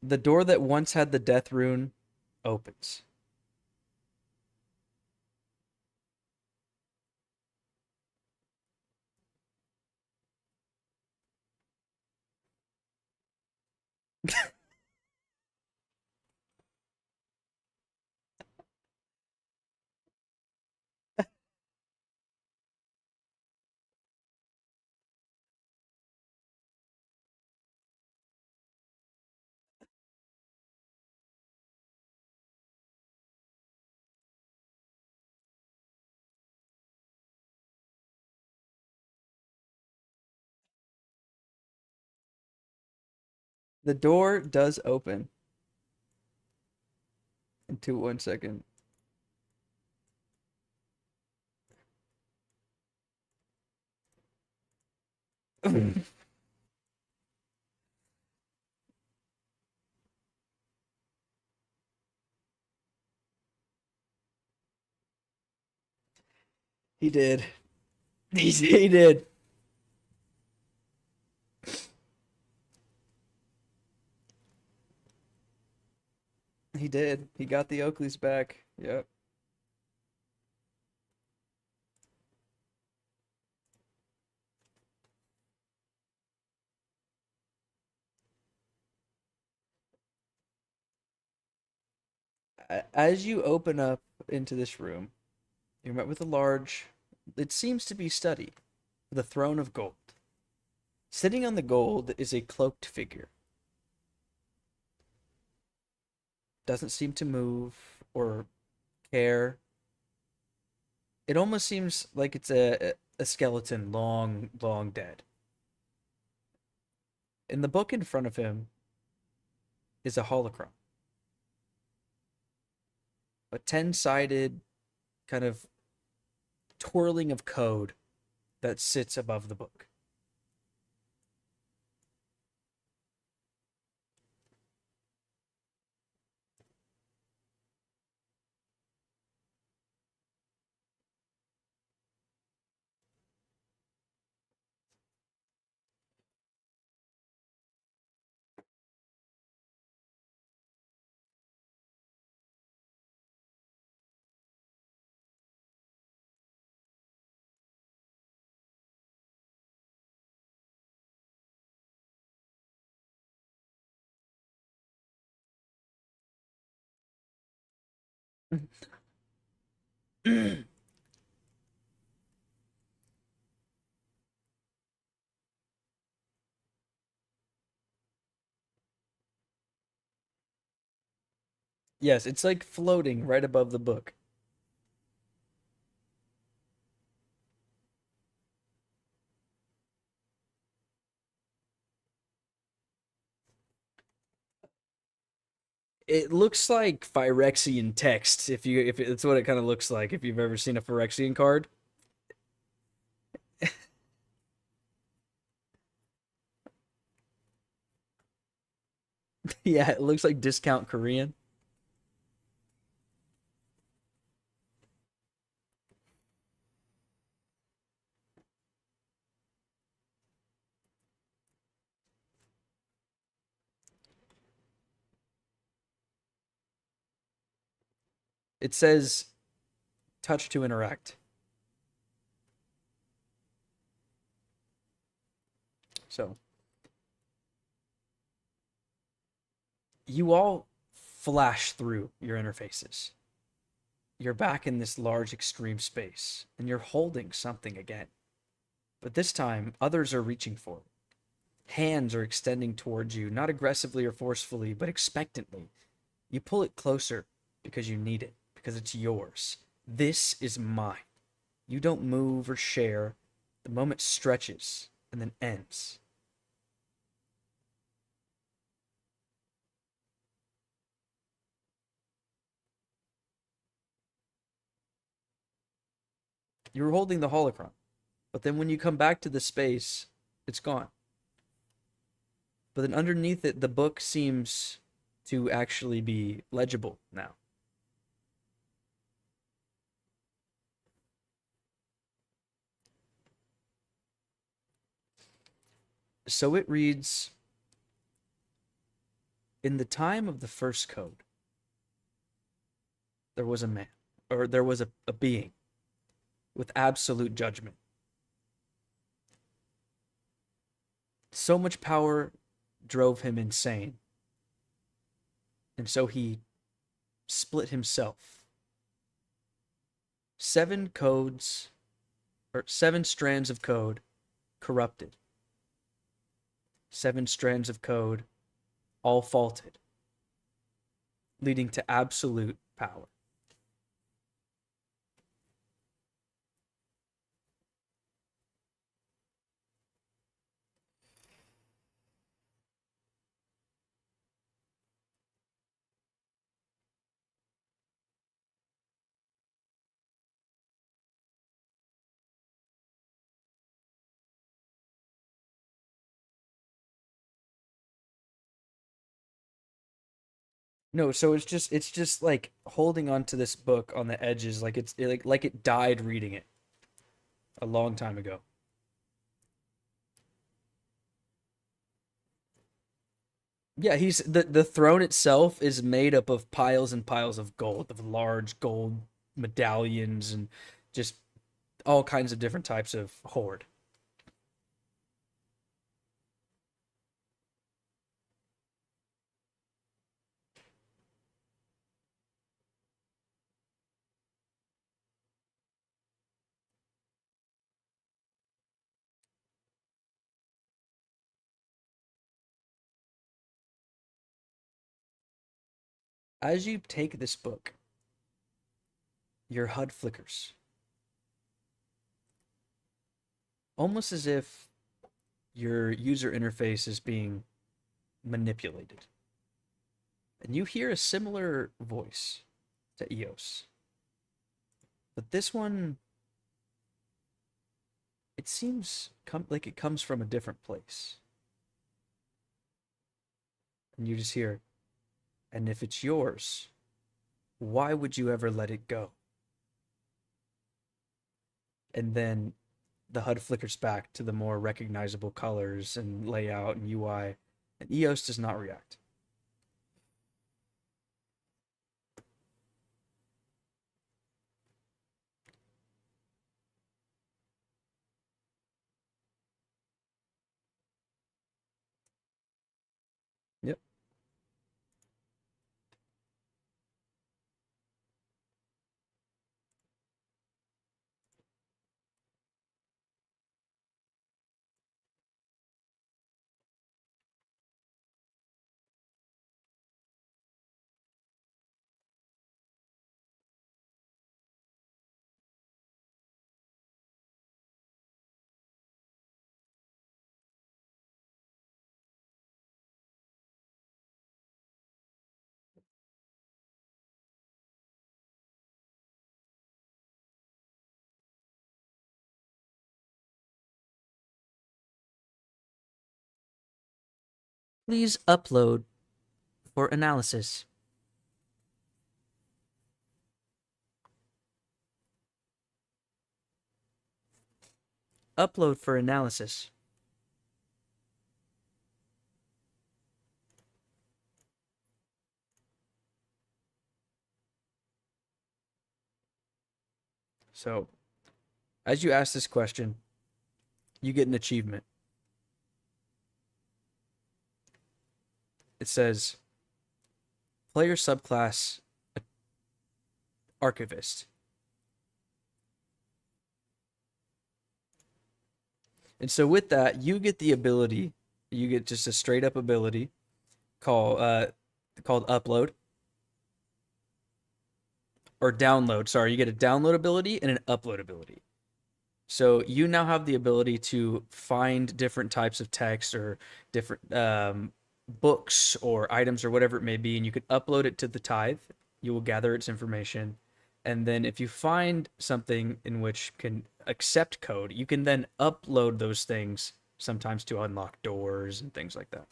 The door that once had the death rune opens. The door does open into 1 second. He did. He did. He did. He got the Oakleys back. Yep. As you open up into this room, you're met with a large, it seems to be study, with a throne of gold. Sitting on the gold is a cloaked figure. Doesn't seem to move or care. It almost seems like it's a skeleton long, long dead. In the book in front of him is a holocron, a 10-sided kind of twirling of code that sits above the book. Yes, it's like floating right above the book. It looks like Phyrexian text if it's what it kind of looks like if you've ever seen a Phyrexian card. Yeah, it looks like discount Korean. It says touch to interact. So you all flash through your interfaces. You're back in this large extreme space, and you're holding something again. But this time, others are reaching for it. Hands are extending towards you, not aggressively or forcefully, but expectantly. You pull it closer because you need it, because it's yours. This is mine. You don't move or share. The moment stretches and then ends. You're holding the holocron, but then when you come back to the space, it's gone. But then underneath it, the book seems to actually be legible now. So it reads, in the time of the first code, there was a man, or there was a being with absolute judgment. So much power drove him insane. And so he split himself. Seven codes, or seven strands of code corrupted. Seven strands of code all faulted, leading to absolute power. No, so it's just like holding onto this book on the edges, like like it died reading it a long time ago. Yeah, he's the throne itself is made up of piles and piles of gold, of large gold medallions and just all kinds of different types of hoard. As you take this book, your HUD flickers, almost as if your user interface is being manipulated. And you hear a similar voice to Eos. But this one, it seems like it comes from a different place. And you just hear, and if it's yours, why would you ever let it go? And then the HUD flickers back to the more recognizable colors and layout and UI, and Eos does not react. Yep. Please upload for analysis. Upload for analysis. So, as you ask this question, you get an achievement. It says player subclass archivist. And so with that, you get the ability, you get just a straight up ability called upload or download. Sorry, you get a download ability and an upload ability. So you now have the ability to find different types of text or different books or items or whatever it may be, and you can upload it to the Tithe. You will gather its information, and then if you find something in which can accept code, you can then upload those things sometimes to unlock doors and things like that.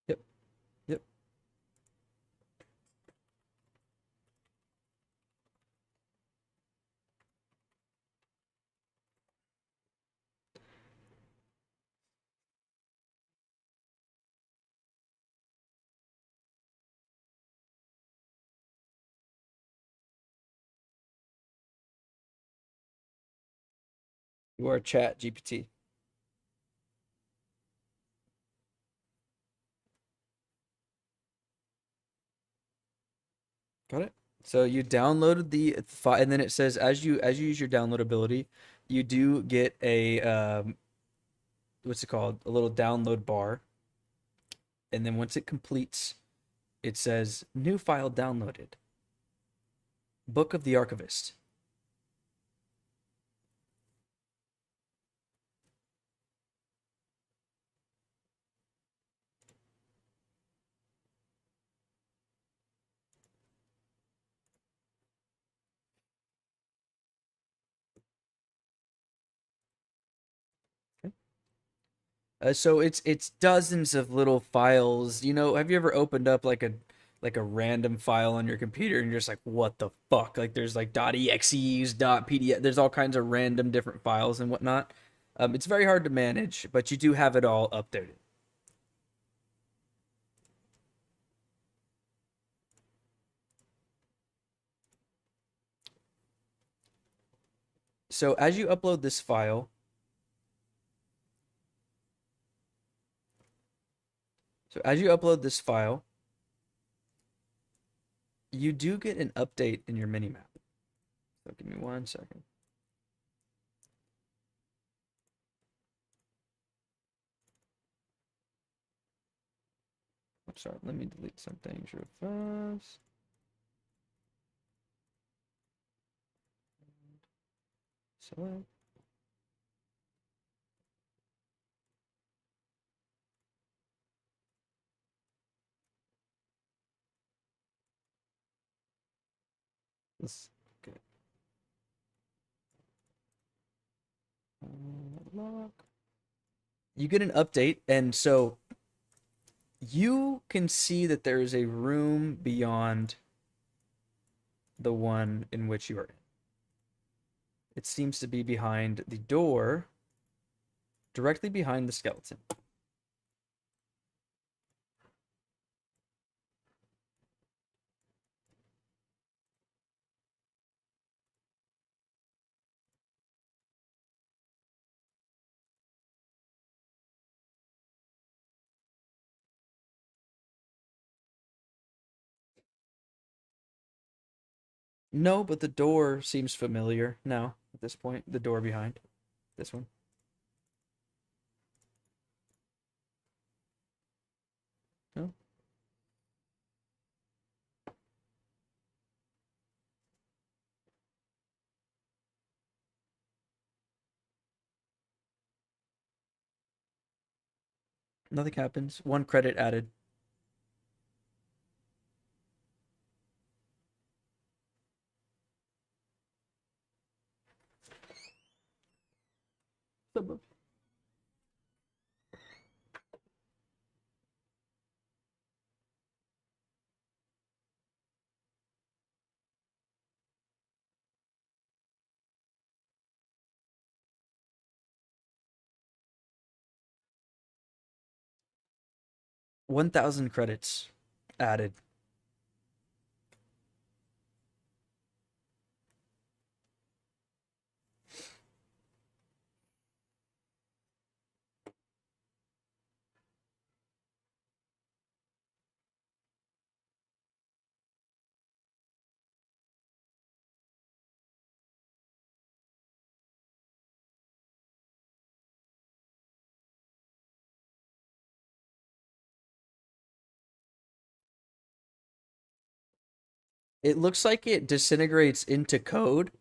Yep, yep. You are Chat GPT. Got it. So you downloaded the file, and then it says as you use your download ability, you do get a what's it called? A little download bar, and then once it completes, it says new file downloaded. Book of the Archivist. So it's dozens of little files. You know, have you ever opened up like a random file on your computer and you're just like, what the fuck? Like there's like .exes, .pdf. There's all kinds of random different files and whatnot. It's very hard to manage, but you do have it all updated. So as you upload this file, so as you upload this file, you do get an update in your minimap. So give me 1 second. I'm sorry, let me delete some things real fast. Select. Let's get lock. You get an update, and so you can see that there is a room beyond the one in which you are in. It seems to be behind the door, directly behind the skeleton. No, but the door seems familiar now at this point. The door behind this one. No, nothing happens. 1 credit added. So 1,000 credits added. It looks like it disintegrates into code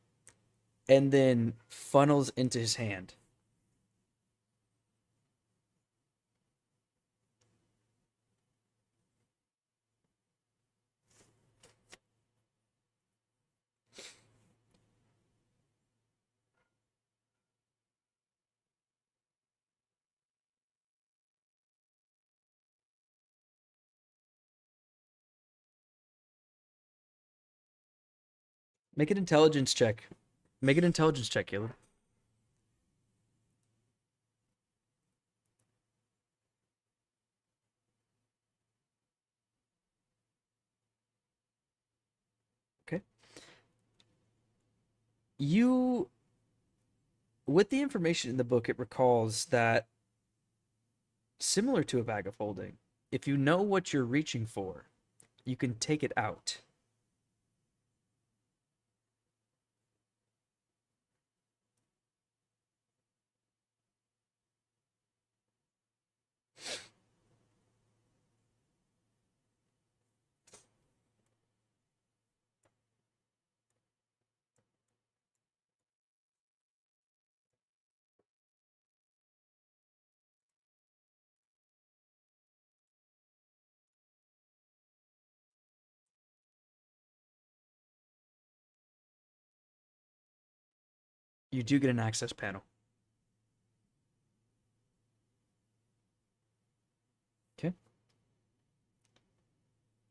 and then funnels into his hand. Make an intelligence check. Make an intelligence check, Caleb. Okay. You, with the information in the book, it recalls that similar to a bag of holding, if you know what you're reaching for, you can take it out. You do get an access panel.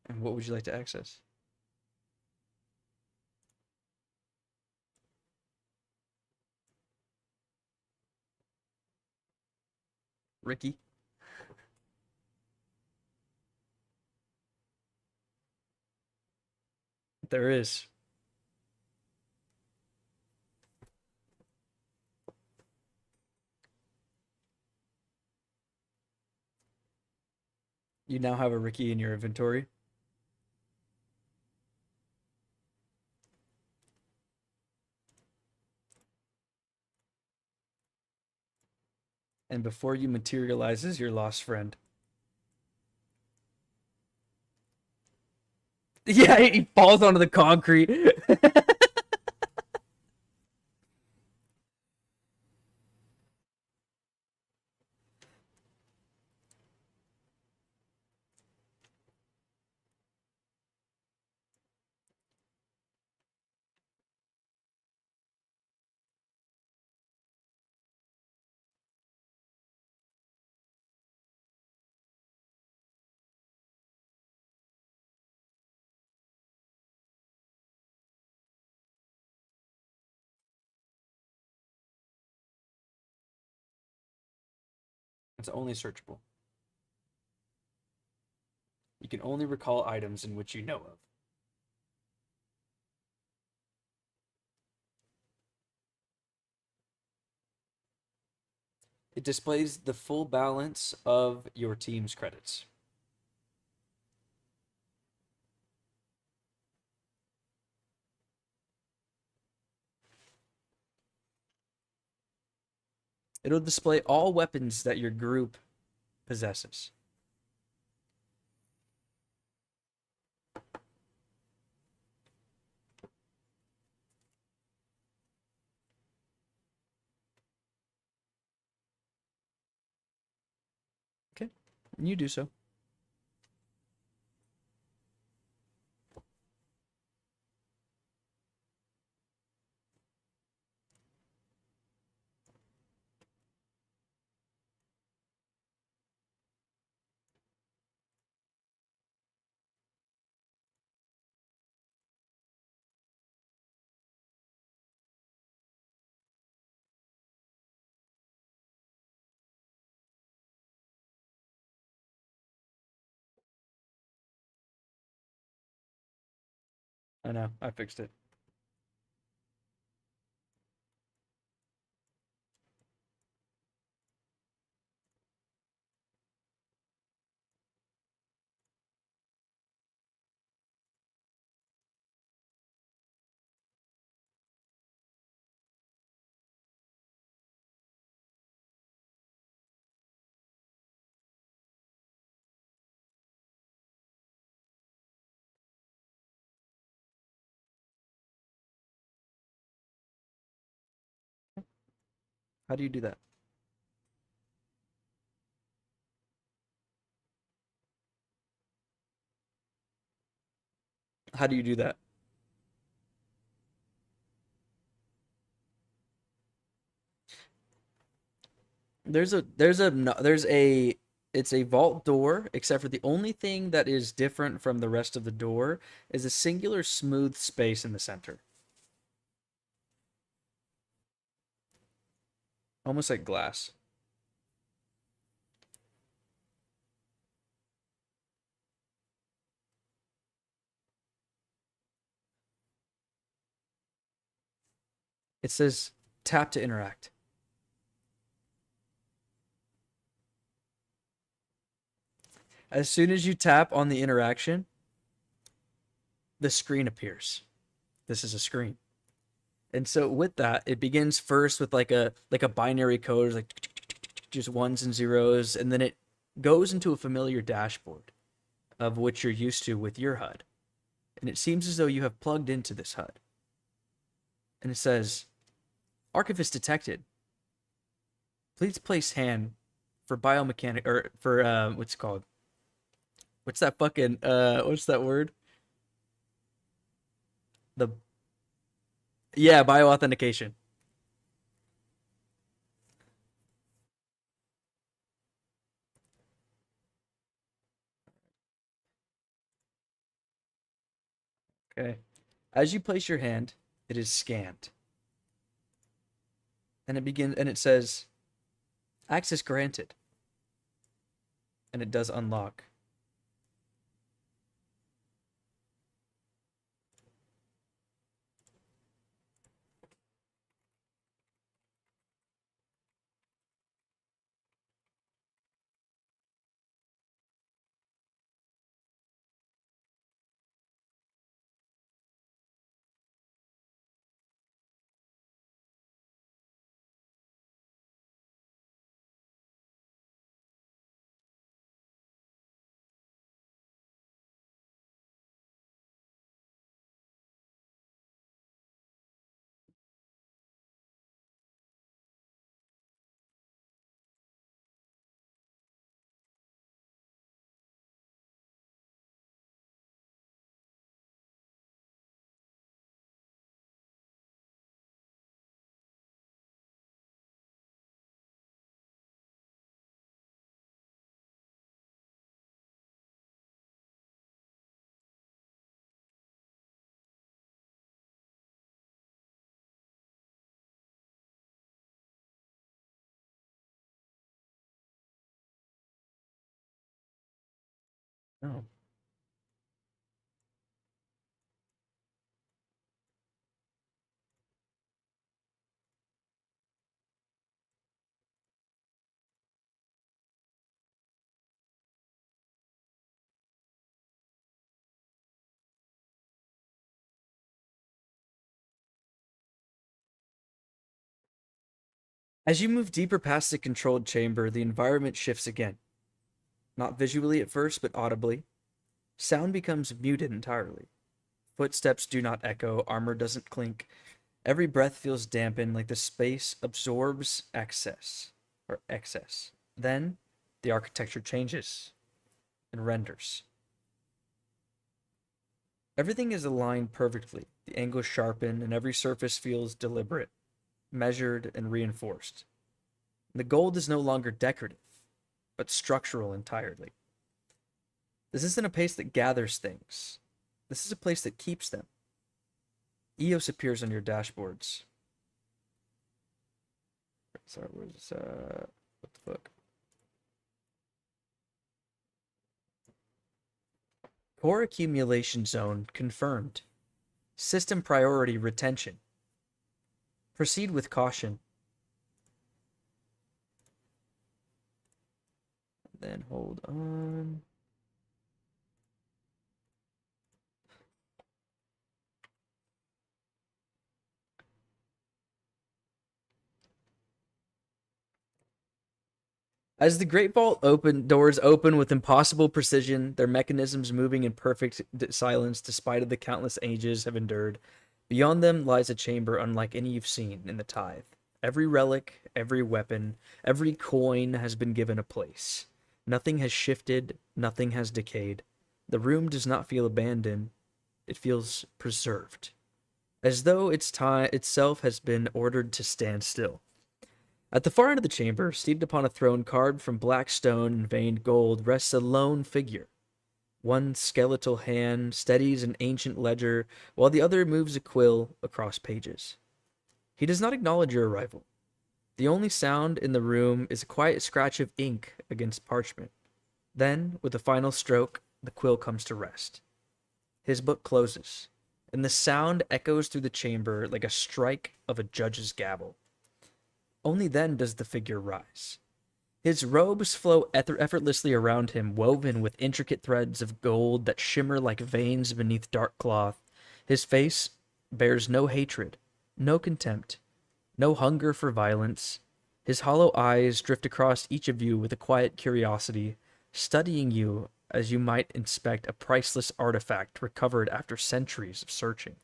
And what would you like to access? Ricky? There is. You now have a Ricky in your inventory. And before you materializes your lost friend. Yeah, he falls onto the concrete. It's only searchable. You can only recall items in which you know of. It displays the full balance of your team's credits. It'll display all weapons that your group possesses. Okay, you do so. I know, I fixed it. How do you do that? How do you do that? There's a it's a vault door, except for the only thing that is different from the rest of the door is a singular smooth space in the center. Almost like glass. It says tap to interact. As soon as you tap on the interaction, the screen appears. This is a screen. And so with that, it begins first with like a binary code, like just ones and zeros, and then it goes into a familiar dashboard of which you're used to with your HUD. And it seems as though you have plugged into this HUD. And it says, Archivist detected. Please place hand for biomechanic or for what's it called? What's that fucking what's that word? The Yeah, bioauthentication. Okay. As you place your hand, it is scanned. And it says access granted. And it does unlock. Oh. As you move deeper past the controlled chamber, the environment shifts again. Not visually at first, but audibly. Sound becomes muted entirely. Footsteps do not echo, armor doesn't clink. Every breath feels dampened, like the space absorbs excess. Then the architecture changes and renders. Everything is aligned perfectly. The angles sharpen, and every surface feels deliberate, measured, and reinforced. The gold is no longer decorative, but structural entirely. This isn't a place that gathers things. This is a place that keeps them. EOS appears on your dashboards. Sorry, where's this? What the fuck? Core accumulation zone confirmed. System priority retention. Proceed with caution. Then hold on. As the Great Vault doors open with impossible precision, their mechanisms moving in perfect silence despite of the countless ages have endured, beyond them lies a chamber unlike any you've seen in the Tithe. Every relic, every weapon, every coin has been given a place. Nothing has shifted, nothing has decayed. The room does not feel abandoned, it feels preserved, as though its time itself has been ordered to stand still. At the far end of the chamber, seated upon a throne carved from black stone and veined gold, rests a lone figure. One skeletal hand steadies an ancient ledger, while the other moves a quill across pages. He does not acknowledge your arrival. The only sound in the room is a quiet scratch of ink against parchment. Then, with a final stroke, the quill comes to rest. His book closes, and the sound echoes through the chamber like a strike of a judge's gavel. Only then does the figure rise. His robes flow effortlessly around him, woven with intricate threads of gold that shimmer like veins beneath dark cloth. His face bears no hatred, no contempt, no hunger for violence. His hollow eyes drift across each of you with a quiet curiosity, studying you as you might inspect a priceless artifact recovered after centuries of searching.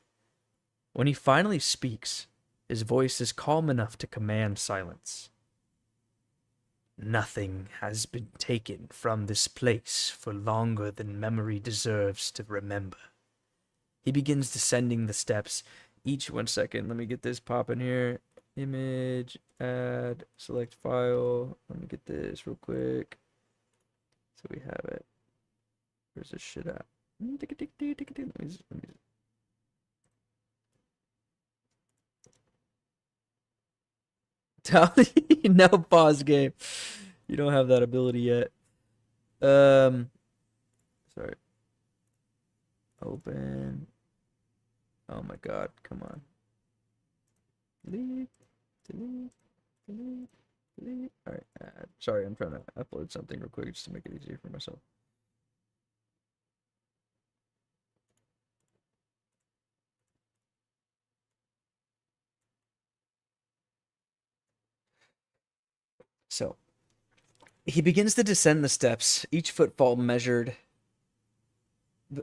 When he finally speaks, his voice is calm enough to command silence. Nothing has been taken from this place for longer than memory deserves to remember. He begins descending the steps. Each 1 second. Let me get this popping here. Image, add, select file. Let me get this real quick. So we have it. Where's this shit at? Let me No pause game. You don't have that ability yet. Sorry. Open. Oh my god, come on. Delete, delete, delete, delete. Alright, sorry, I'm trying to upload something real quick just to make it easier for myself. So, he begins to descend the steps, each footfall measured,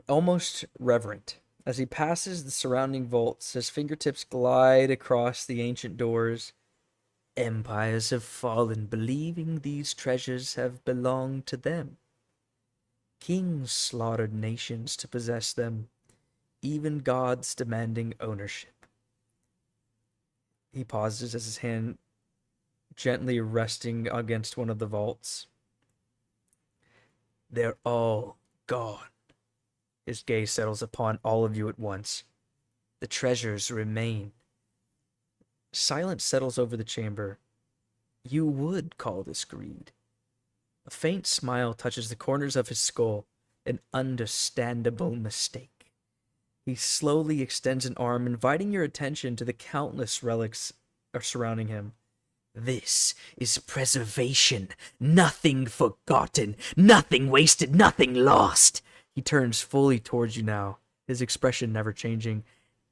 almost reverent. As he passes the surrounding vaults, his fingertips glide across the ancient doors. Empires have fallen, believing these treasures have belonged to them. Kings slaughtered nations to possess them, even gods demanding ownership. He pauses as his hand gently resting against one of the vaults. They're all gone. His gaze settles upon all of you at once. The treasures remain. Silence settles over the chamber. You would call this greed. A faint smile touches the corners of his skull, an understandable mistake. He slowly extends an arm, inviting your attention to the countless relics surrounding him. This is preservation. Nothing forgotten, nothing wasted, nothing lost. He turns fully towards you now, his expression never changing.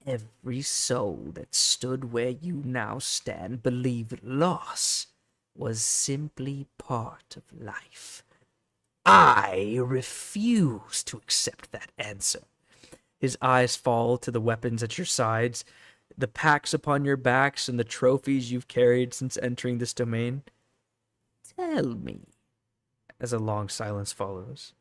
Every soul that stood where you now stand believed loss was simply part of life. I refuse to accept that answer. His eyes fall to the weapons at your sides, the packs upon your backs, and the trophies you've carried since entering this domain. Tell me, as a long silence follows,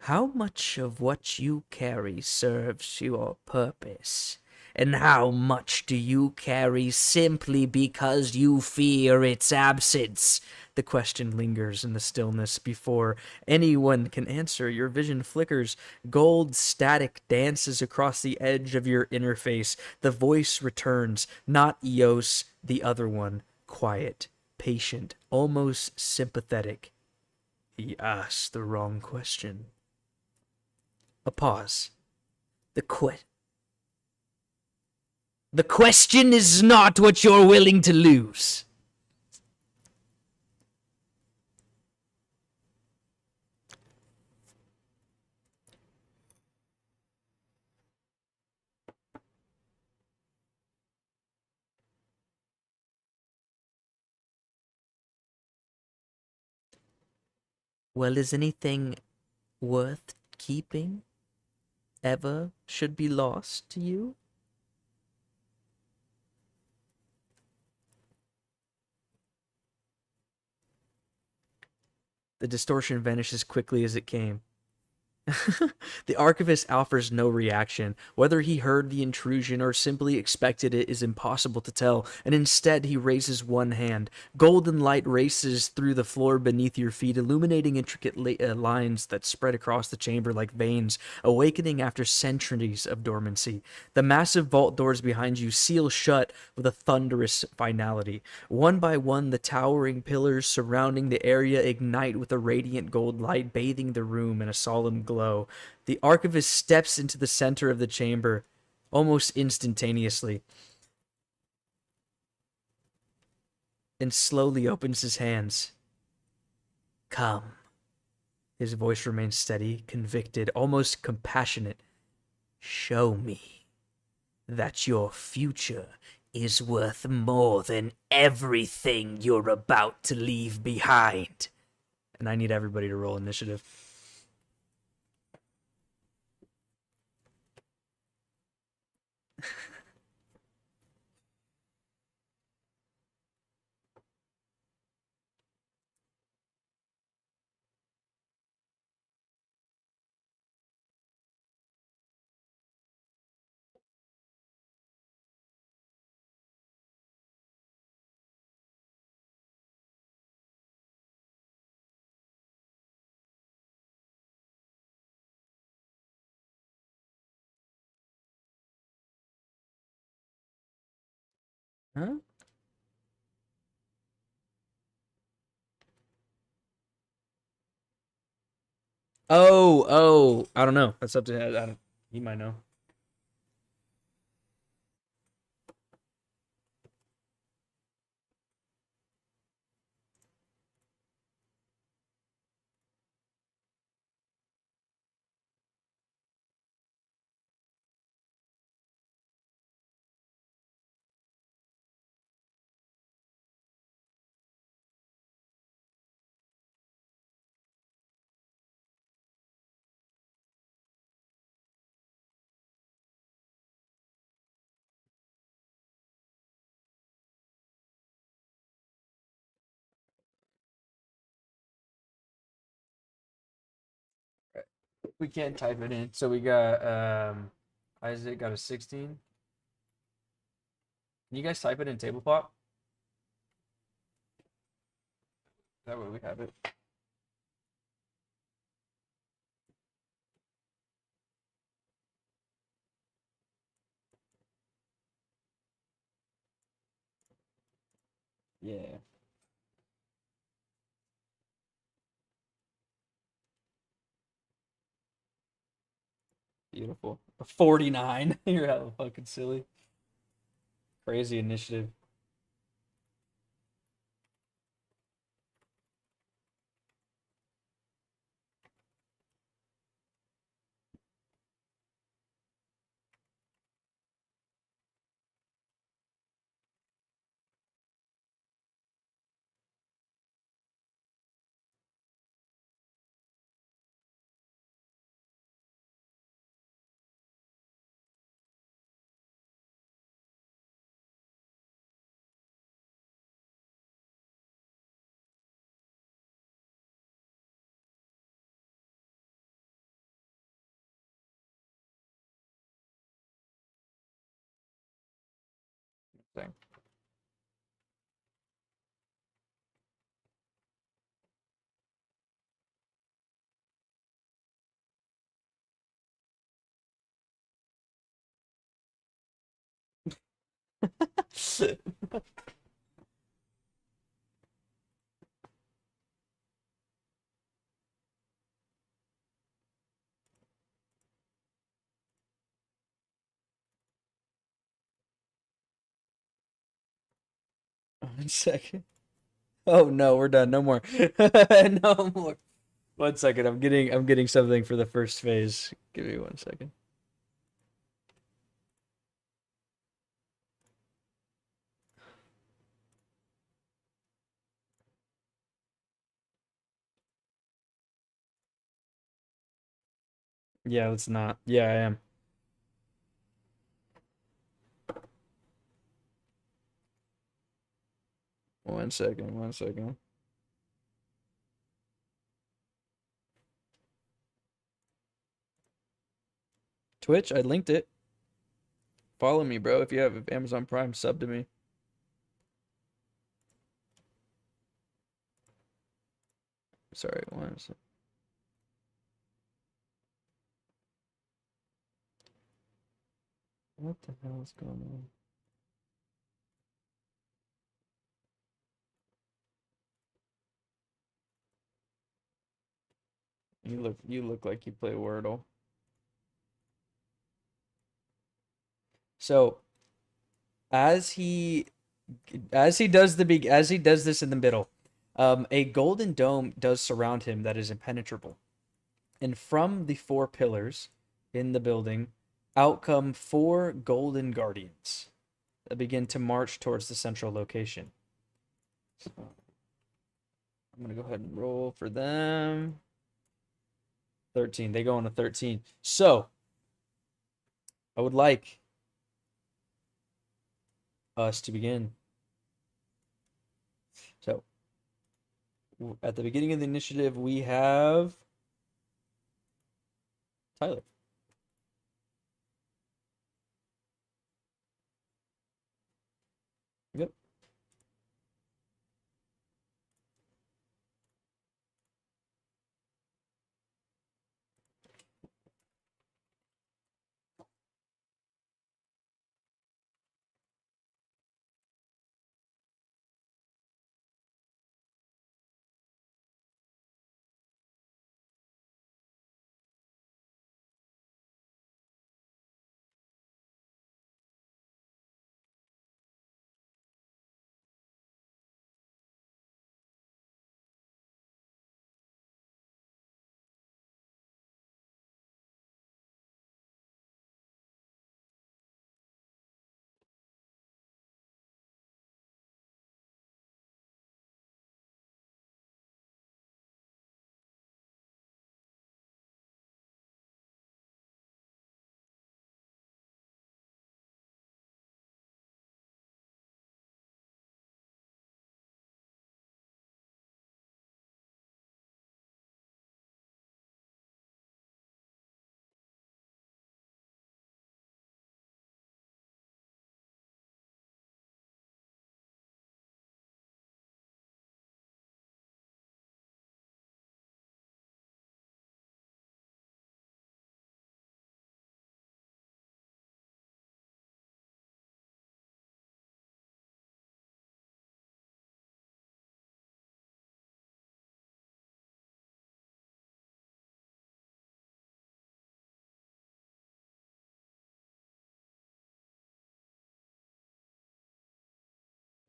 how much of what you carry serves your purpose? And how much do you carry simply because you fear its absence? The question lingers in the stillness before anyone can answer. Your vision flickers. Gold static dances across the edge of your interface. The voice returns, not Eos, the other one. Quiet, patient, almost sympathetic. He asked the wrong question. A pause. The question is not what you're willing to lose. Well, is anything worth keeping ever should be lost to you? The distortion vanishes quickly as it came. The archivist offers no reaction. Whether he heard the intrusion or simply expected it is impossible to tell, and instead he raises one hand. Golden light races through the floor beneath your feet, illuminating intricate lines that spread across the chamber like veins, awakening after centuries of dormancy. The massive vault doors behind you seal shut with a thunderous finality. One by one, the towering pillars surrounding the area ignite with a radiant gold light, bathing the room in a solemn glow. The archivist steps into the center of the chamber almost instantaneously and slowly opens his hands. Come. His voice remains steady, convicted, almost compassionate. Show me that your future is worth more than everything you're about to leave behind. And I need everybody to roll initiative. Huh? Oh, I don't know. That's up to him. I don't, he might know. We can't type it in. So we got Isaac got a 16. Can you guys type it in tabletop? That way we have it. Yeah. Beautiful. A 49. You're hella fucking silly. Crazy initiative. Thing. One second. Oh no, we're done. No more. No more. 1 second. I'm getting something for the first phase. Give me 1 second. Yeah, let's not. Yeah, I am. 1 second. 1 second. Twitch, I linked it. Follow me, bro. If you have Amazon Prime, sub to me. Sorry, 1 second. What the hell is going on? You look like you play Wordle. So as he as he does this in the middle, a golden dome does surround him that is impenetrable. And from the four pillars in the building, out come four golden guardians that begin to march towards the central location. So I'm gonna go ahead and roll for them. 13. They go on a 13. So I would like us to begin. So at the beginning of the initiative, we have Tyler. Yep.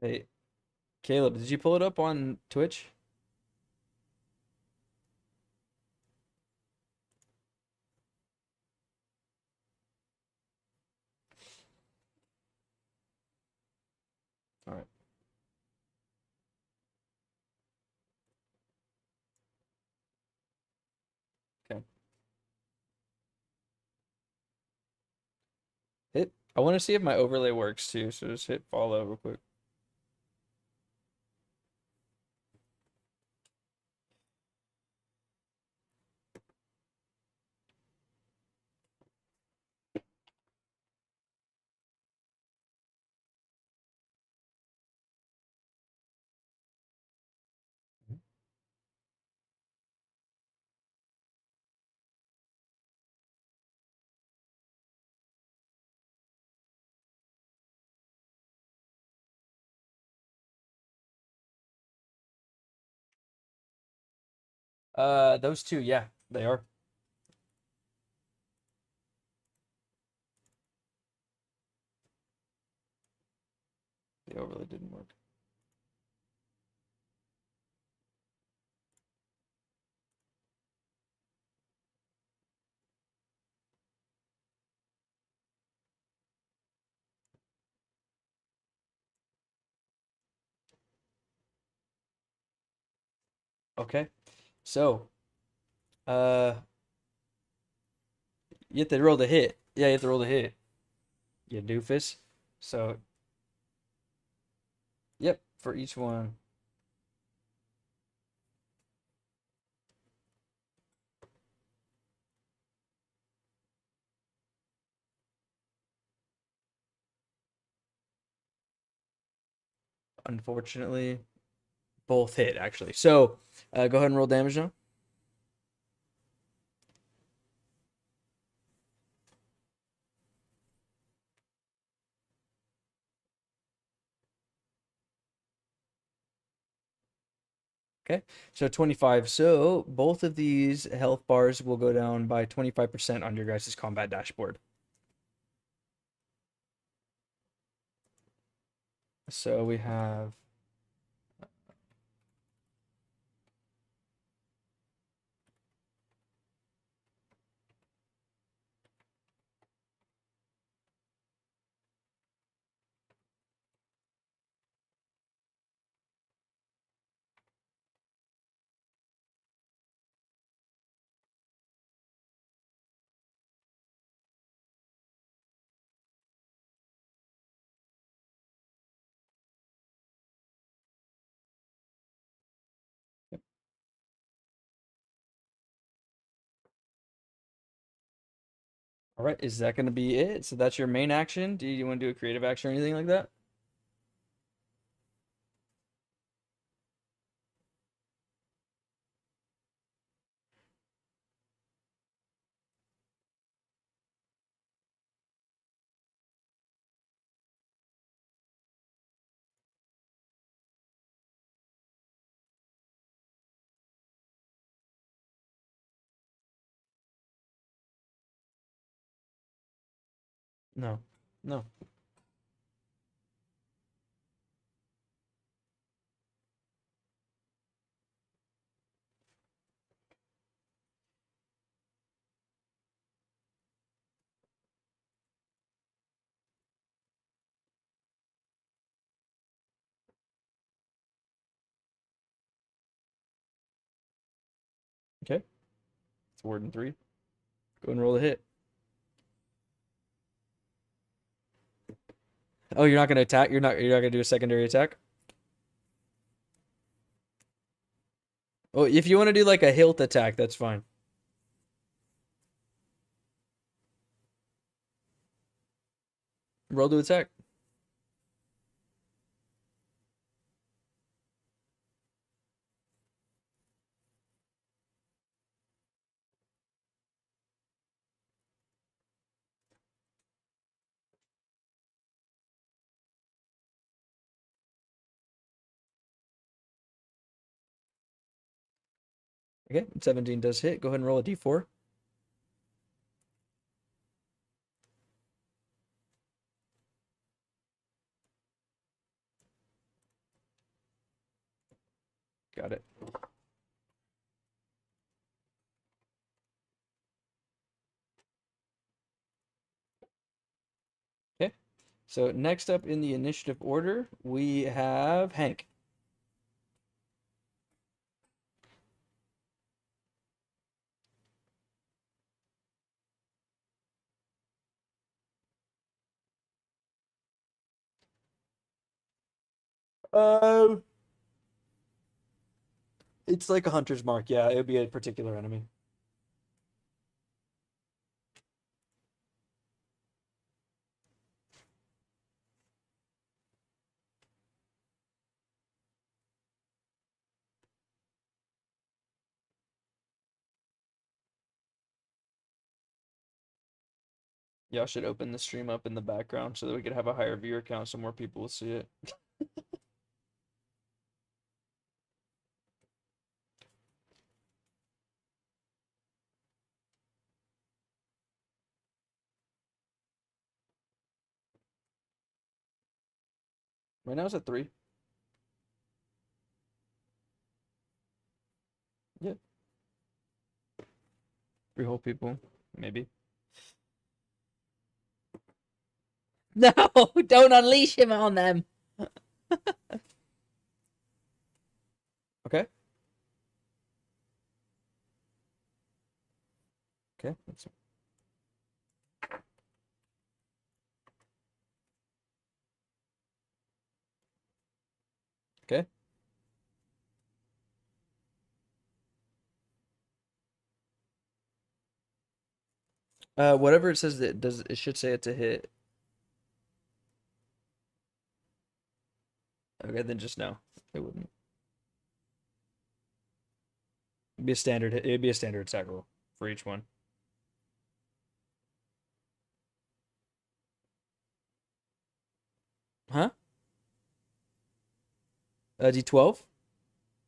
Hey, Caleb, did you pull it up on Twitch? All right. Okay. Hit. I want to see if my overlay works too, so just hit follow real quick. Those two, yeah, they are. The overlay didn't work. Okay. So, uh, you have to roll the hit. Yeah, you have to roll the hit. You doofus. So, yep, for each one. Unfortunately, both hit actually. So, go ahead and roll damage now. Okay, so 25. So both of these health bars will go down by 25% on your guys' combat dashboard. So we have all right, is that going to be it? So that's your main action. Do you want to do a creative action or anything like that? No. No. Okay. It's Warden 3. Go and roll a hit. Oh, you're not going to attack? You're not going to do a secondary attack? Oh, if you want to do like a hilt attack, that's fine. Roll to attack. Okay, 17 does hit. Go ahead and roll a d4. Got it. Okay. So next up in the initiative order, we have Hank. Uh, it's like a hunter's mark. Yeah, it would be a particular enemy. Y'all should open the stream up in the background so that we could have a higher viewer count so more people will see it. Right now it's at 3. Yeah. 3 whole people, maybe. No, don't unleash him on them. Okay. Okay. Okay. Whatever it says that does, it should say it's a hit. Okay, then just no. It wouldn't. It'd be a standard hit. It'd be a standard attack roll for each one. Huh? D12?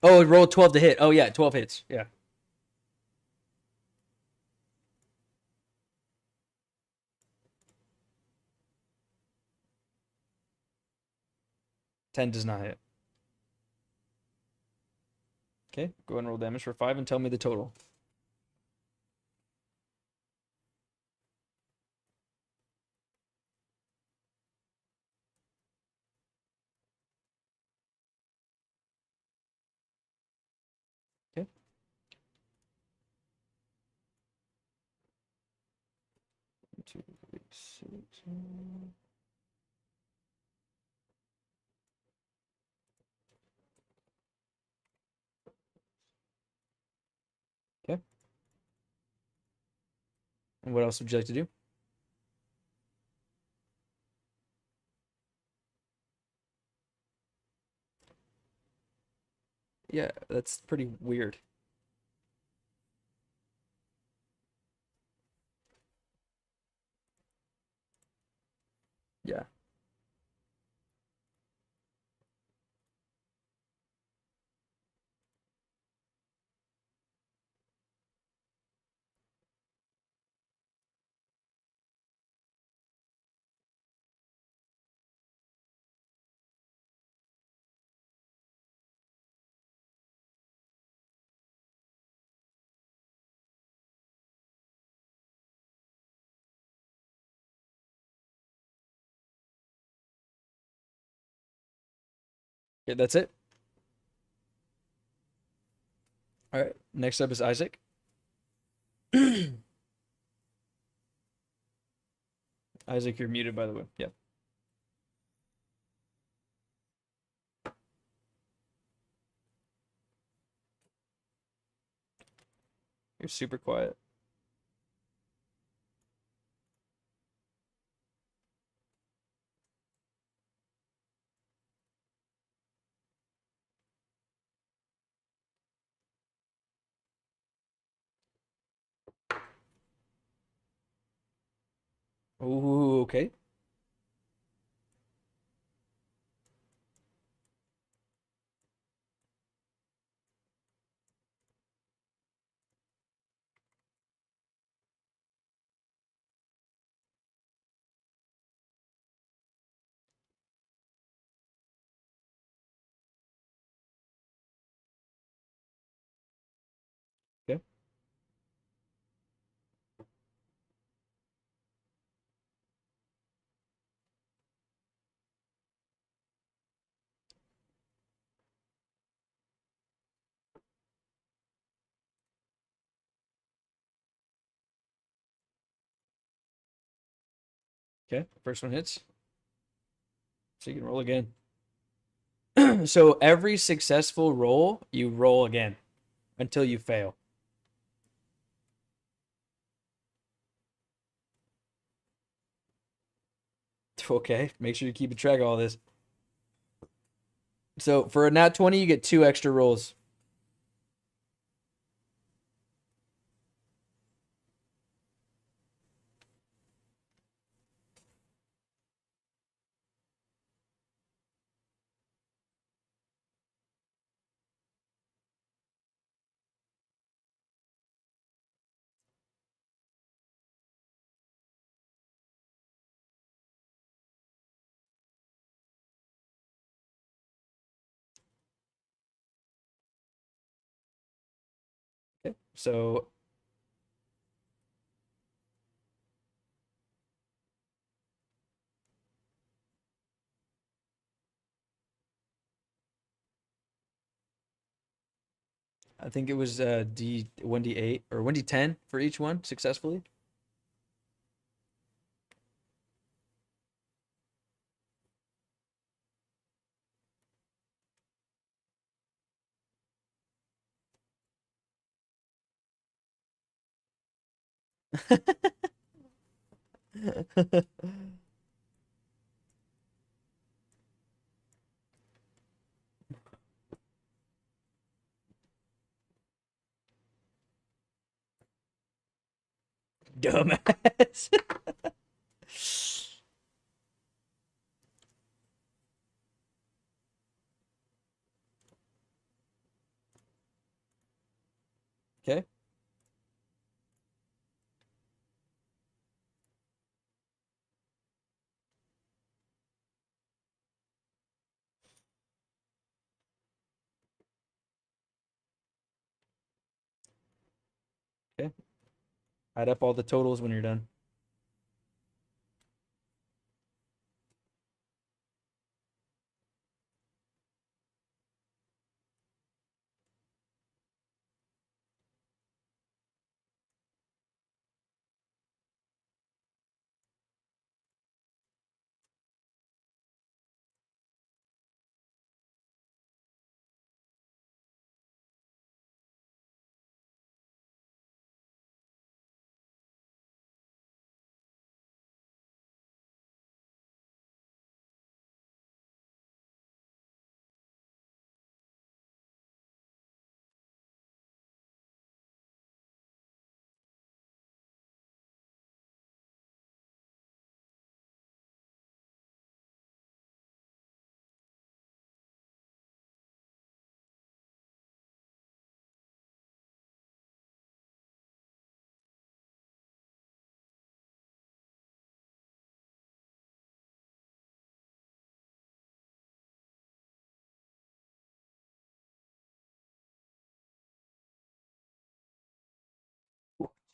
Oh, it rolled 12 to hit. Oh yeah, 12 hits. Yeah. Ten does not hit. Okay, go ahead and roll damage for 5 and tell me the total. Okay. One, two, three, six. Okay. And what else would you like to do? Yeah, that's pretty weird. Yeah. Okay, that's it. All right. Next up is Isaac. Isaac, you're muted, by the way. Yeah. You're super quiet. Ooh, okay. Okay, first one hits. So you can roll again. So every successful roll, you roll again until you fail. Okay, make sure you keep a track of all this. So for a nat 20, you get 2 extra rolls. Okay, so I think it was D 1d8 or 1d10 for each one successfully. Dumbass. Okay. Okay. Add up all the totals when you're done.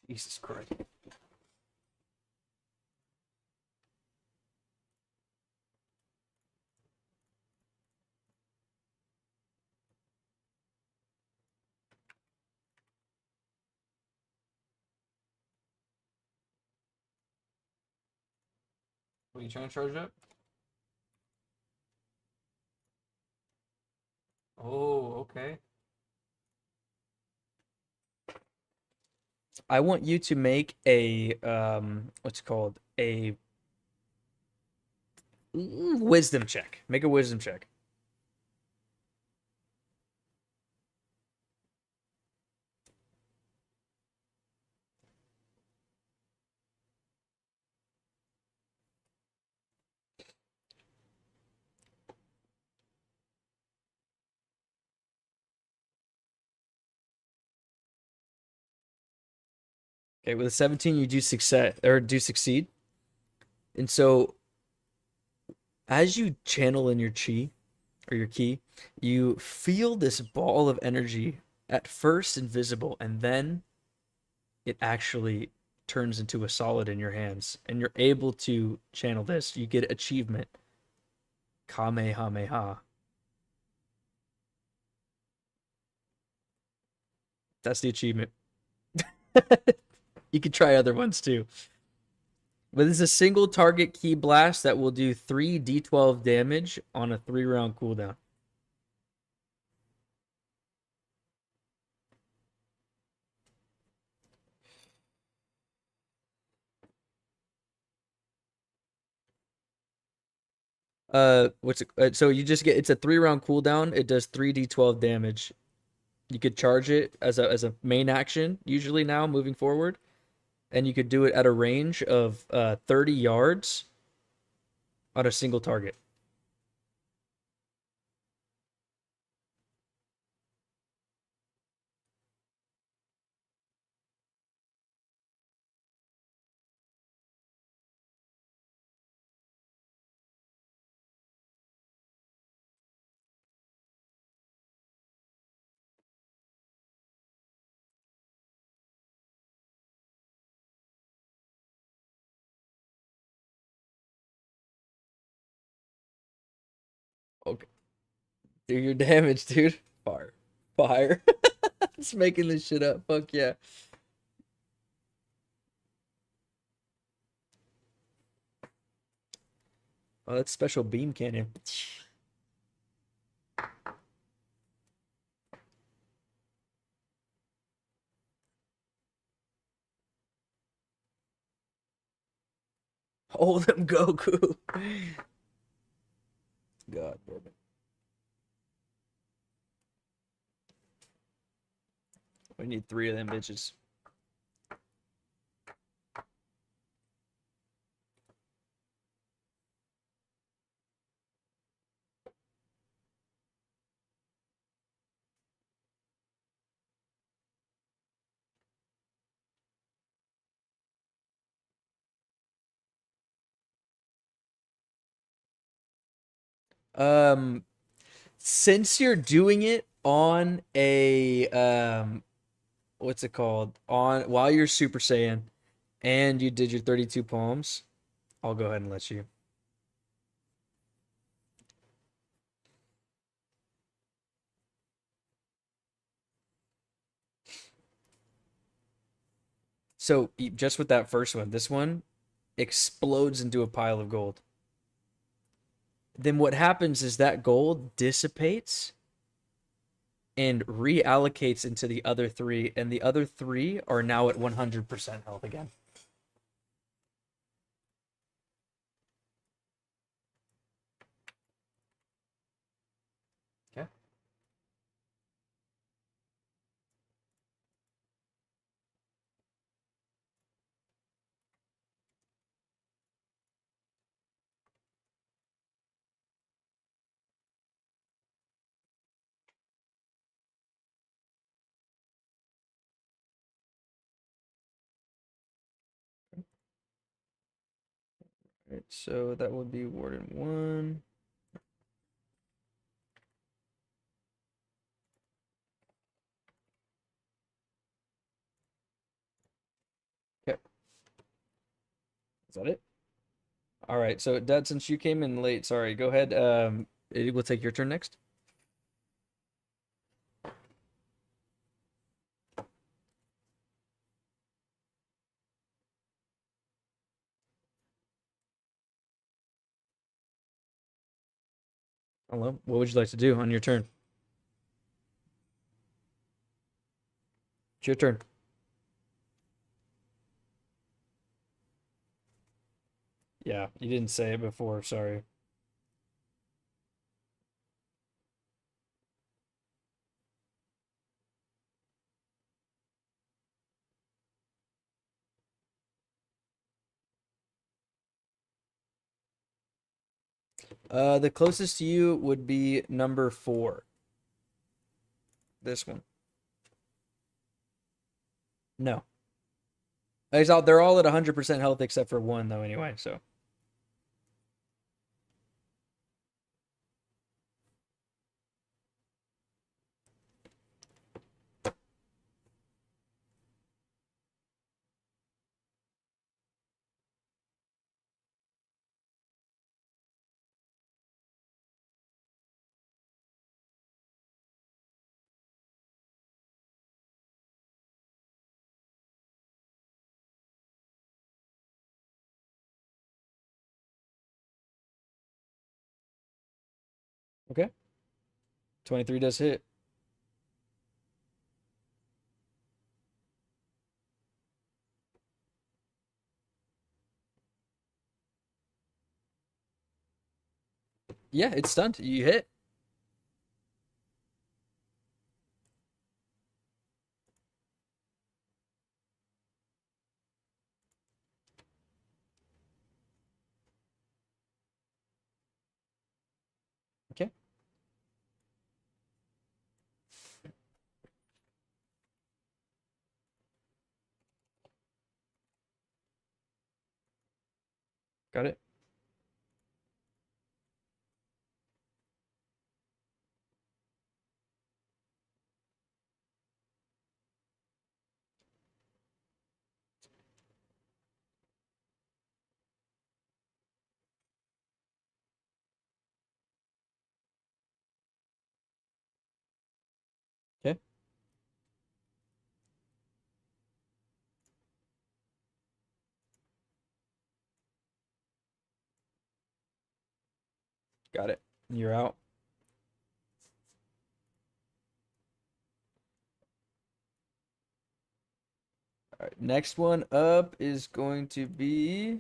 Jesus Christ. What are you trying to charge up? Oh, okay. I want you to make a what's it called? A wisdom check. Make a wisdom check. Okay, with a 17 you do succeed. And so as you channel in your chi or your ki, you feel this ball of energy at first invisible and then it actually turns into a solid in your hands and you're able to channel this. You get achievement. Kamehameha. That's the achievement. You could try other ones too. But this is a single target key blast that will do 3 d12 damage on a 3-round cooldown. So you just get, it's a 3-round cooldown. It does 3d12 damage. You could charge it as a main action usually now moving forward, and you could do it at a range of 30 yards on a single target. Okay. Do your damage, dude. Fire. Fire. Just making this shit up. Fuck yeah. Oh, that's special beam cannon. Hold him, Goku. God damn it. We need 3 of them bitches. Since you're doing it on a what's it called? On while you're Super Saiyan and you did your 32 palms, I'll go ahead and let you. So just with that first one, this one explodes into a pile of gold. Then what happens is that gold dissipates and reallocates into the other 3, and the other 3 are now at 100% health again. Okay. Right, so that would be Warden 1. Okay. Is that it? All right. So, Dad, since you came in late, sorry, go ahead. It will take your turn next. Hello. What would you like to do on your turn? It's your turn. Yeah, you didn't say it before. Sorry. The closest to you would be number 4. This one. No. They're all at 100% health except for 1, though, anyway, so. Okay. 23 does hit. Yeah, it's stunned. You hit. Okay. Got it. Okay. Got it. You're out. All right. Next one up is going to be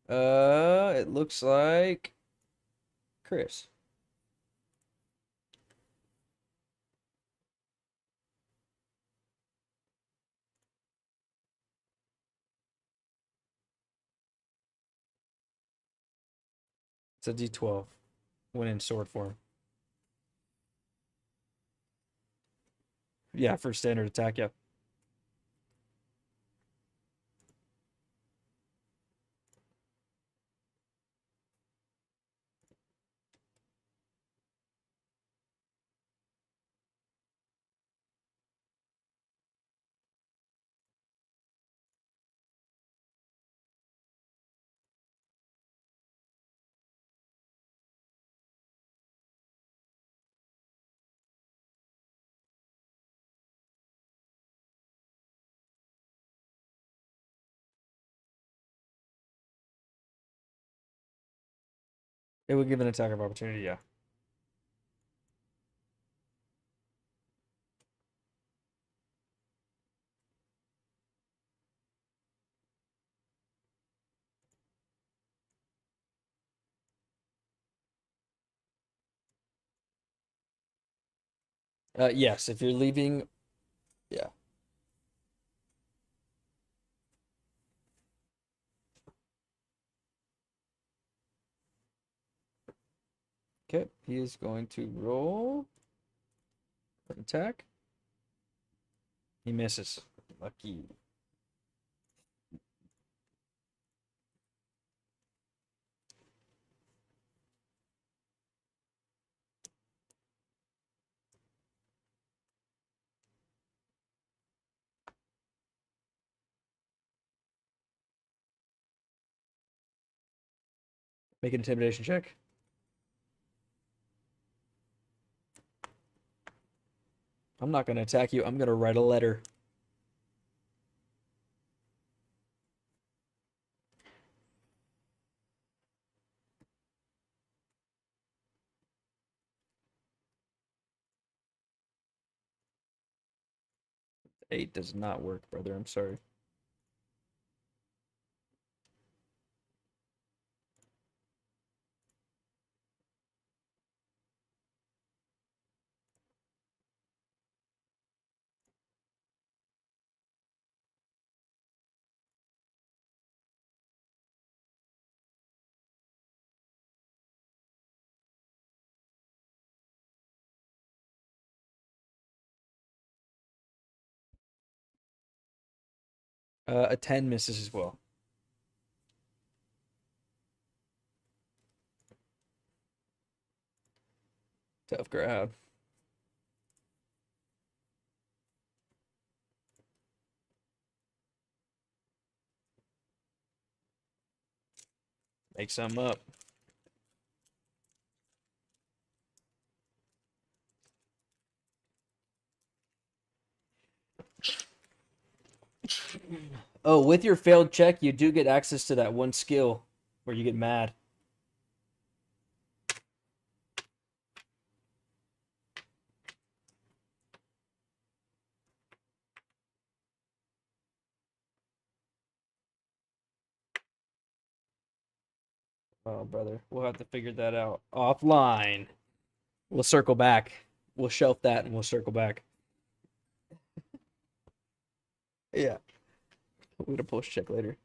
it looks like Chris. It's a D12 when in sword form. Yeah, for standard attack, yeah. It would give an attack of opportunity, yeah. Yes, if you're leaving, yeah. Okay, he is going to roll an attack. He misses. Lucky. Make an intimidation check. I'm not going to attack you. I'm going to write a letter. Eight does not work, brother. I'm sorry. A 10 misses as well. Tough crowd. Make some up. Oh, with your failed check, you do get access to that one skill where you get mad. Oh, brother, we'll have to figure that out offline. We'll circle back. We'll shelf that and we'll circle back. Yeah. We're gonna post check later.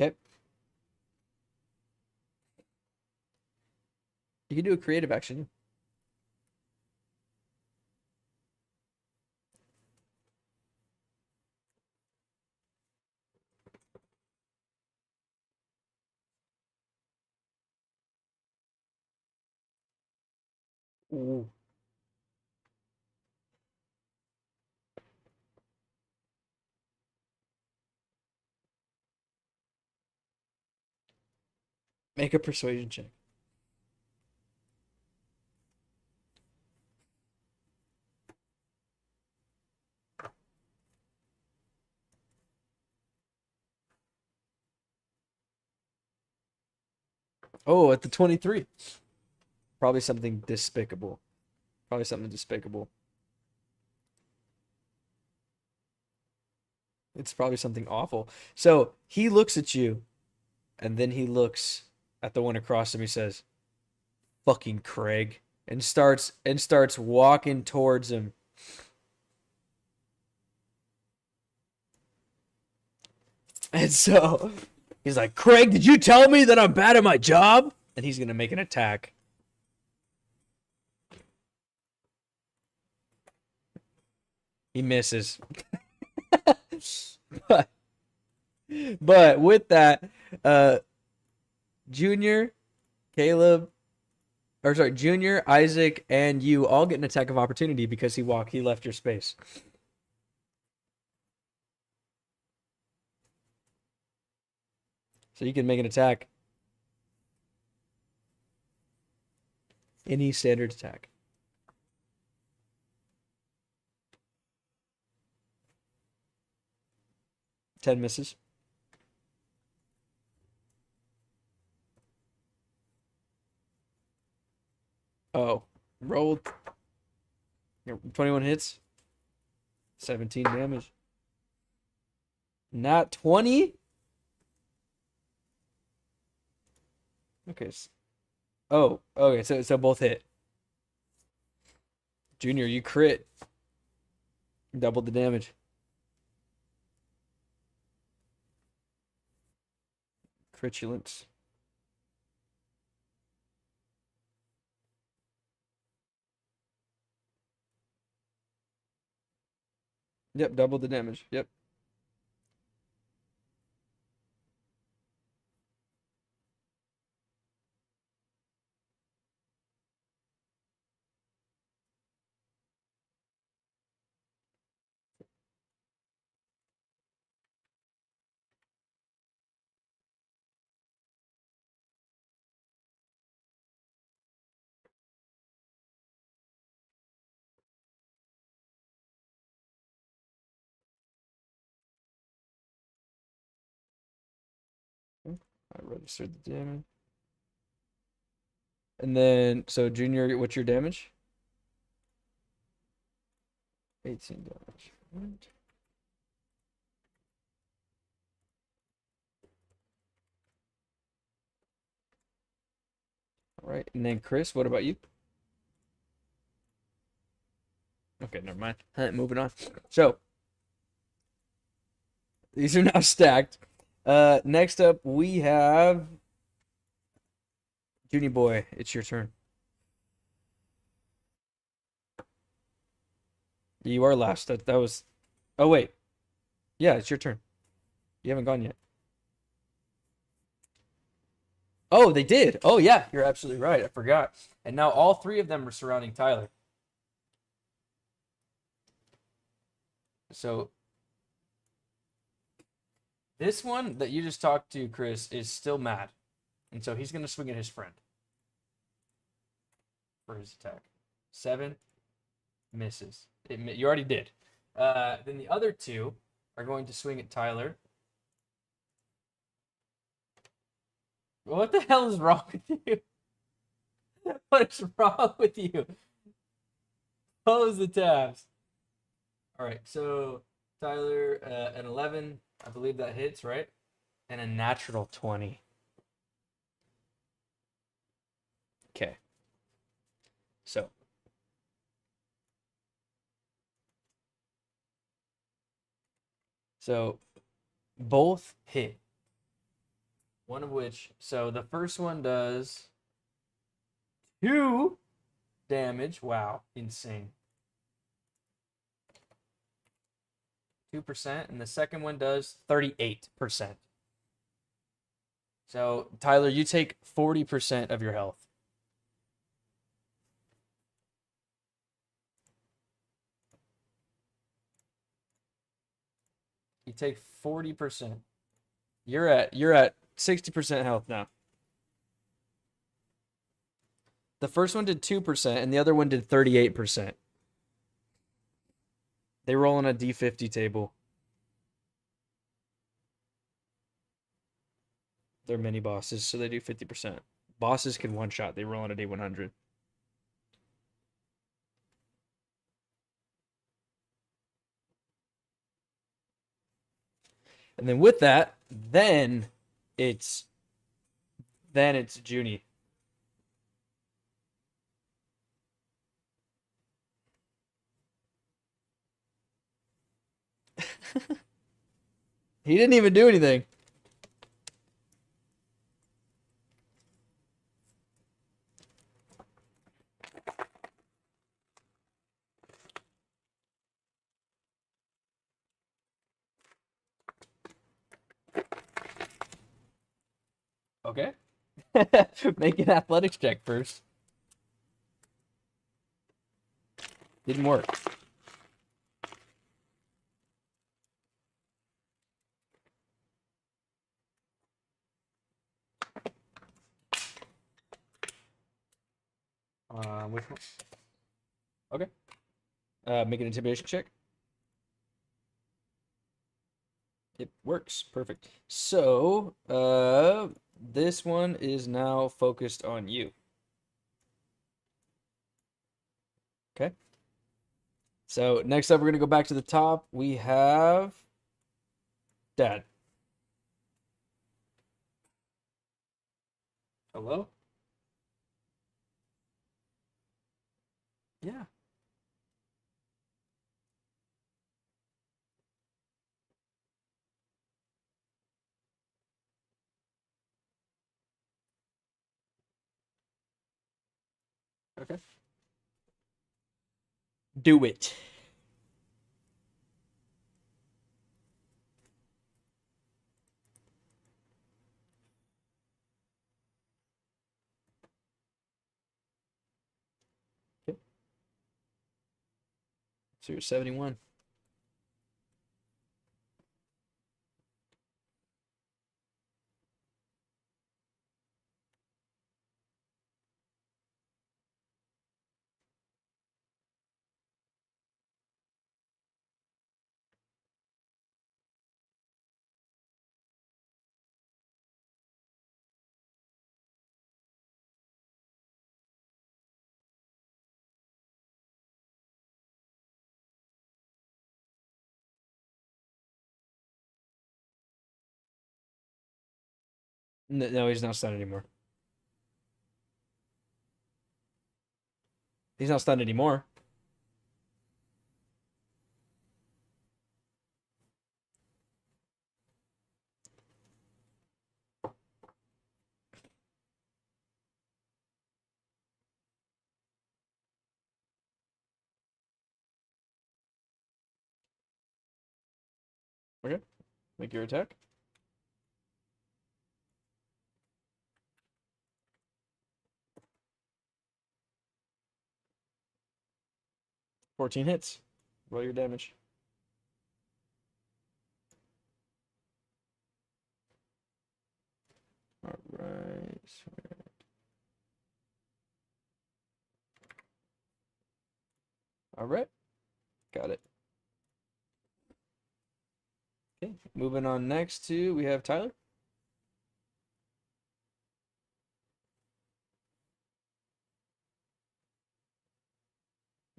Okay. You can do a creative action. Ooh. Make a persuasion check. Oh, at the 23. Probably something despicable. Probably something despicable. It's probably something awful. So he looks at you, and then he looks at the one across him. He says, "Fucking Craig," and starts walking towards him. And so he's like, "Craig, did you tell me that I'm bad at my job?" And he's gonna make an attack. He misses. but, but with that, Junior, Caleb, or sorry, Junior, Isaac, and you all get an attack of opportunity because he left your space. So you can make an attack. Any standard attack. Ten misses. Oh, rolled. 21 hits. 17 damage. Not 20. Okay. Oh, okay. So both hit. Junior, you crit. Doubled the damage. Critulence. Yep, double the damage. Yep. I registered the damage. And then, so Junior, what's your damage? 18 damage. Right. All right. And then Chris, what about you? Okay, never mind. Moving on. So, these are now stacked. Next up, we have Junior Boy. It's your turn. You are last. That was. Oh wait. Yeah, it's your turn. You haven't gone yet. Oh, they did. Oh yeah, you're absolutely right. I forgot. And now all three of them are surrounding Tyler. So this one that you just talked to, Chris, is still mad. And so he's going to swing at his friend for his attack. 7 misses. You already did. Then the other two are going to swing at Tyler. What the hell is wrong with you? What is wrong with you? Close the tabs. All right, so Tyler, an 11, I believe that hits, right? And a natural 20. So both hit. One of which, so the first one does 2 damage. Wow, insane. 2%, and the second one does 38%. So, Tyler, you take 40% of your health. You take 40%. You're at 60% health now. The first one did 2% and the other one did 38%. They roll on a D50 table. They're mini bosses, so they do 50%. Bosses can one shot. They roll on a D100. And then with that, it's Junie. He didn't even do anything. Okay. Make an athletics check first. Didn't work. Which one? Okay. Make an intimidation check. It works. Perfect. So, this one is now focused on you. Okay. So, next up, we're going to go back to the top. We have Dad. Hello? Yeah. Okay. Do it. Okay. So you're 71. No, he's not stunned anymore. He's not stunned anymore. Okay. Make your attack. $14 hits. Roll your damage. All right. All right. Got it. Okay. Moving on next to, we have Tyler.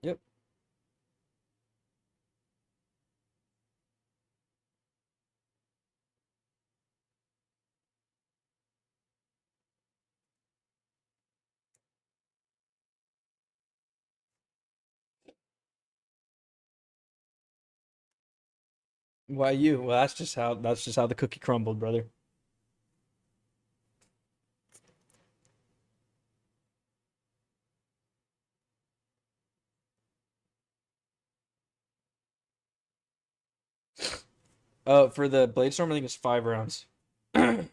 Yep. Why you? Well, that's just how the cookie crumbled, brother. For the Blade Storm, I think it's 5 rounds. This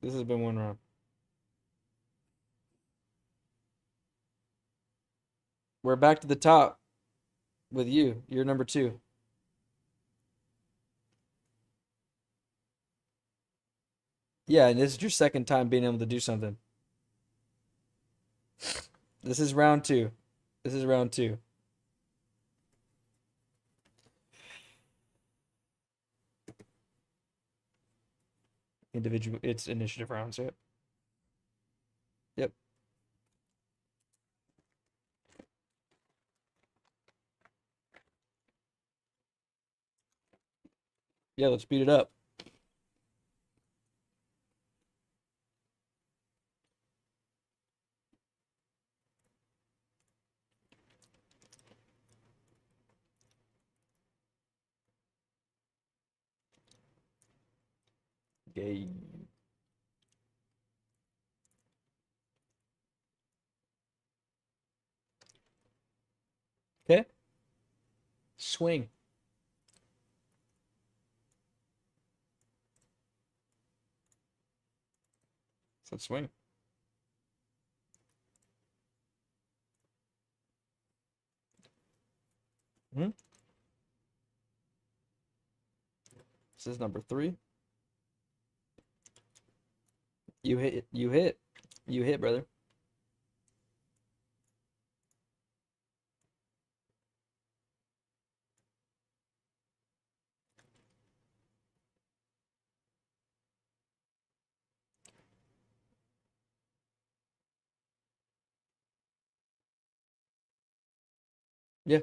has been 1 round. We're back to the top with you. You're number 2. Yeah, and this is your second time being able to do something. This is round 2. This is round 2. Individual, it's initiative rounds, yep. Yep. Yeah, let's speed it up. Okay. Okay. Swing. So let's swing. Hmm. This is number 3. You hit. You hit. You hit, brother. Yeah.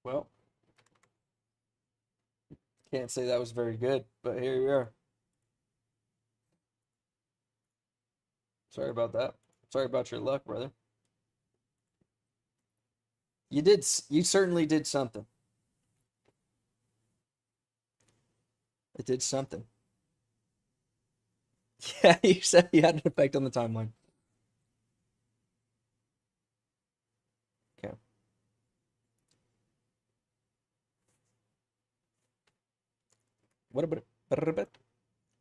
Well, can't say that was very good, but here we are. Sorry about that. Sorry about your luck, brother. You certainly did something. It did something. Yeah, you said you had an effect on the timeline. Okay. What about it?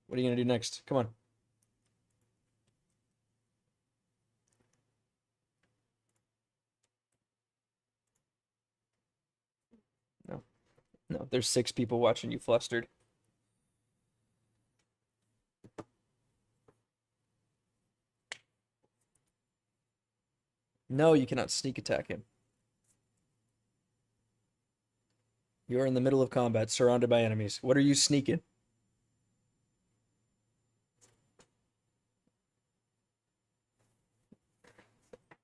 What are you gonna do next? Come on. No. No, there's 6 people watching you flustered. No, you cannot sneak attack him. You are in the middle of combat, surrounded by enemies. What are you sneaking?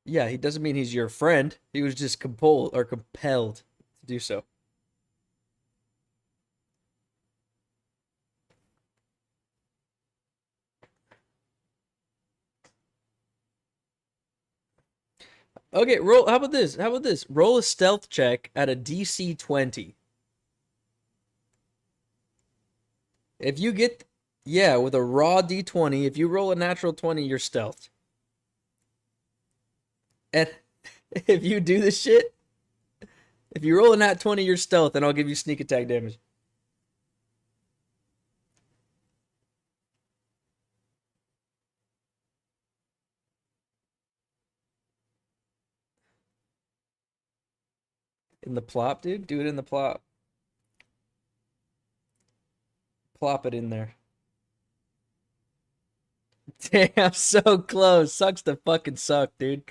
Yeah, he doesn't mean he's your friend. He was just compelled to do so. Okay, roll. How about this? How about this? Roll a stealth check at a DC 20. If you get, yeah, with a raw D20, if you roll a natural 20, you're stealthed. And if you do this shit, if you roll a nat 20, you're stealth, and I'll give you sneak attack damage. In the plop, dude? Do it in the plop. Plop it in there. Damn, so close. Sucks to fucking suck, dude.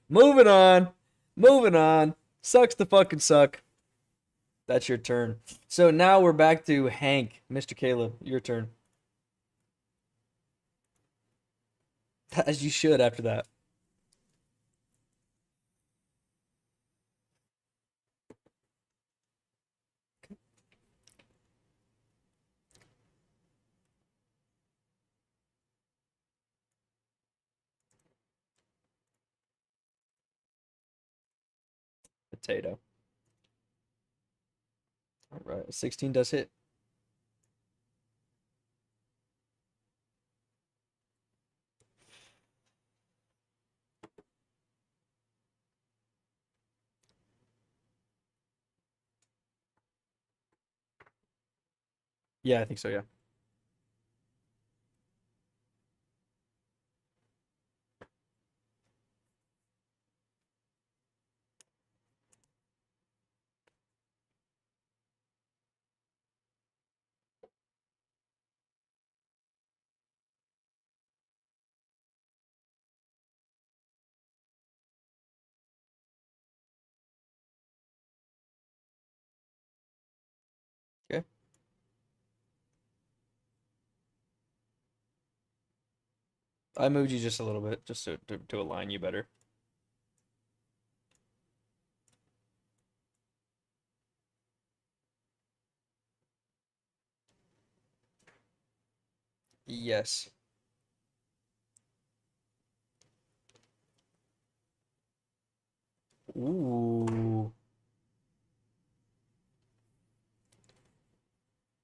Moving on. Moving on. Sucks to fucking suck. That's your turn. So now we're back to Hank. Mr. Caleb, your turn. As you should after that. Potato. All right, 16 does hit. Yeah, I think so, yeah. Okay. I moved you just a little bit, just to align you better. Yes. Ooh.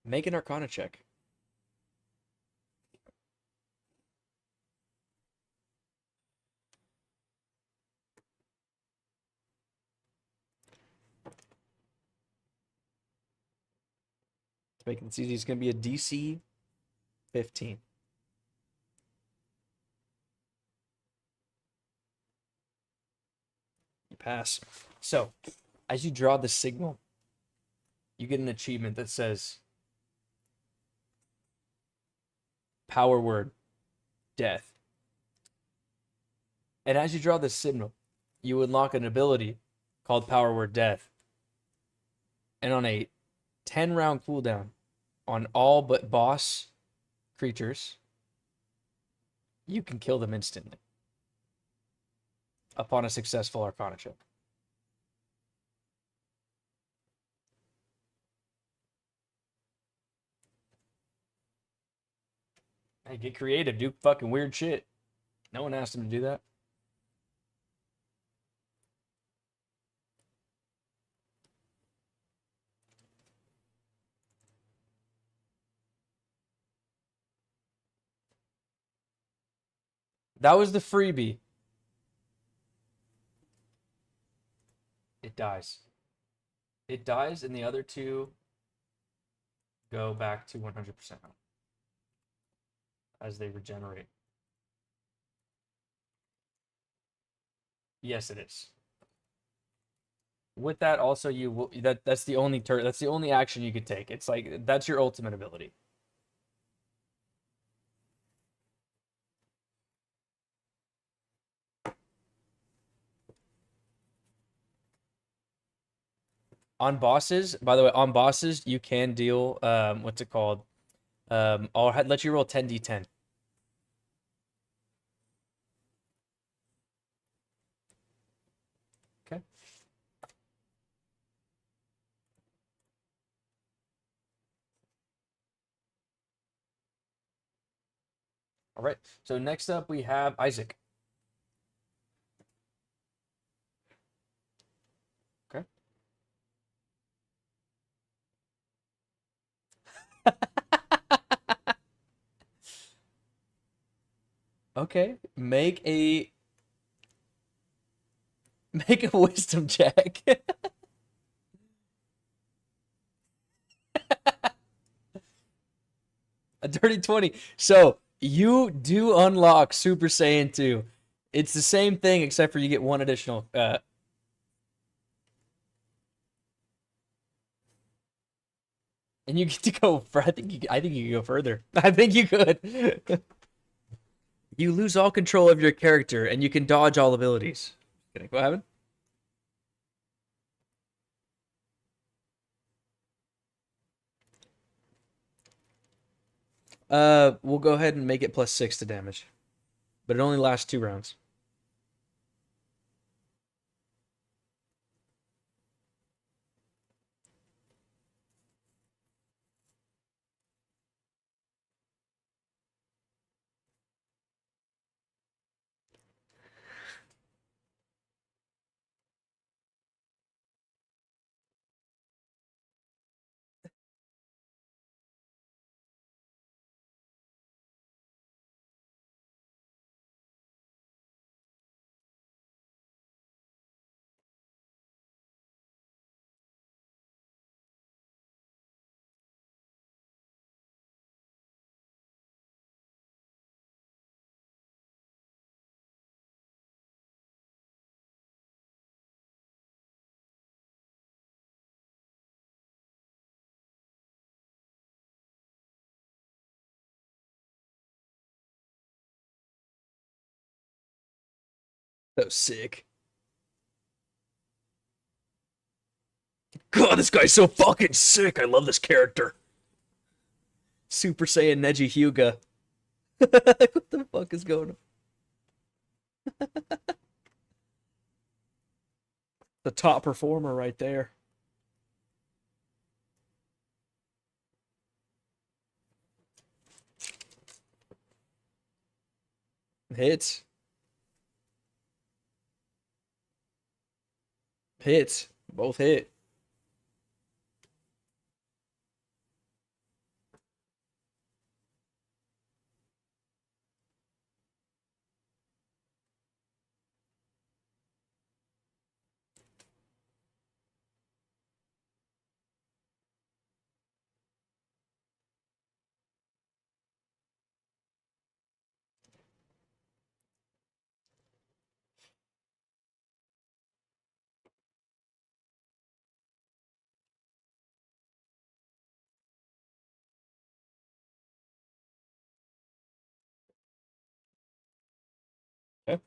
Make an Arcana check. To make this easy, it's going to be a DC 15. You pass. So, as you draw the signal, you get an achievement that says power word death. And as you draw the signal, you unlock an ability called power word death. And on a 10 round cooldown on all but boss creatures, you can kill them instantly upon a successful Arcana check. Hey, get creative, do fucking weird shit. No one asked him to do that. That was the freebie. It dies. It dies, and the other two go back to 100% as they regenerate. Yes, it is. With that, also you will that's the only that's the only action you could take. It's like that's your ultimate ability. On bosses, by the way, on bosses you can deal what's it called? I'll let you roll 10d10. Okay. All right. So next up we have Isaac. Okay. Okay. Make a wisdom check. A dirty 20. So you do unlock Super Saiyan 2. It's the same thing except for you get one additional and you get to go for I think you can go further. I think you could. You lose all control of your character and you can dodge all abilities. Kidding. What happened? We'll go ahead and make it +6 to damage. But it only lasts 2 rounds. That was sick. God, this guy's so fucking sick. I love this character. Super Saiyan Neji Hyuga. What the fuck is going on? The top performer right there. Hits. Hits. Both hit. Okay.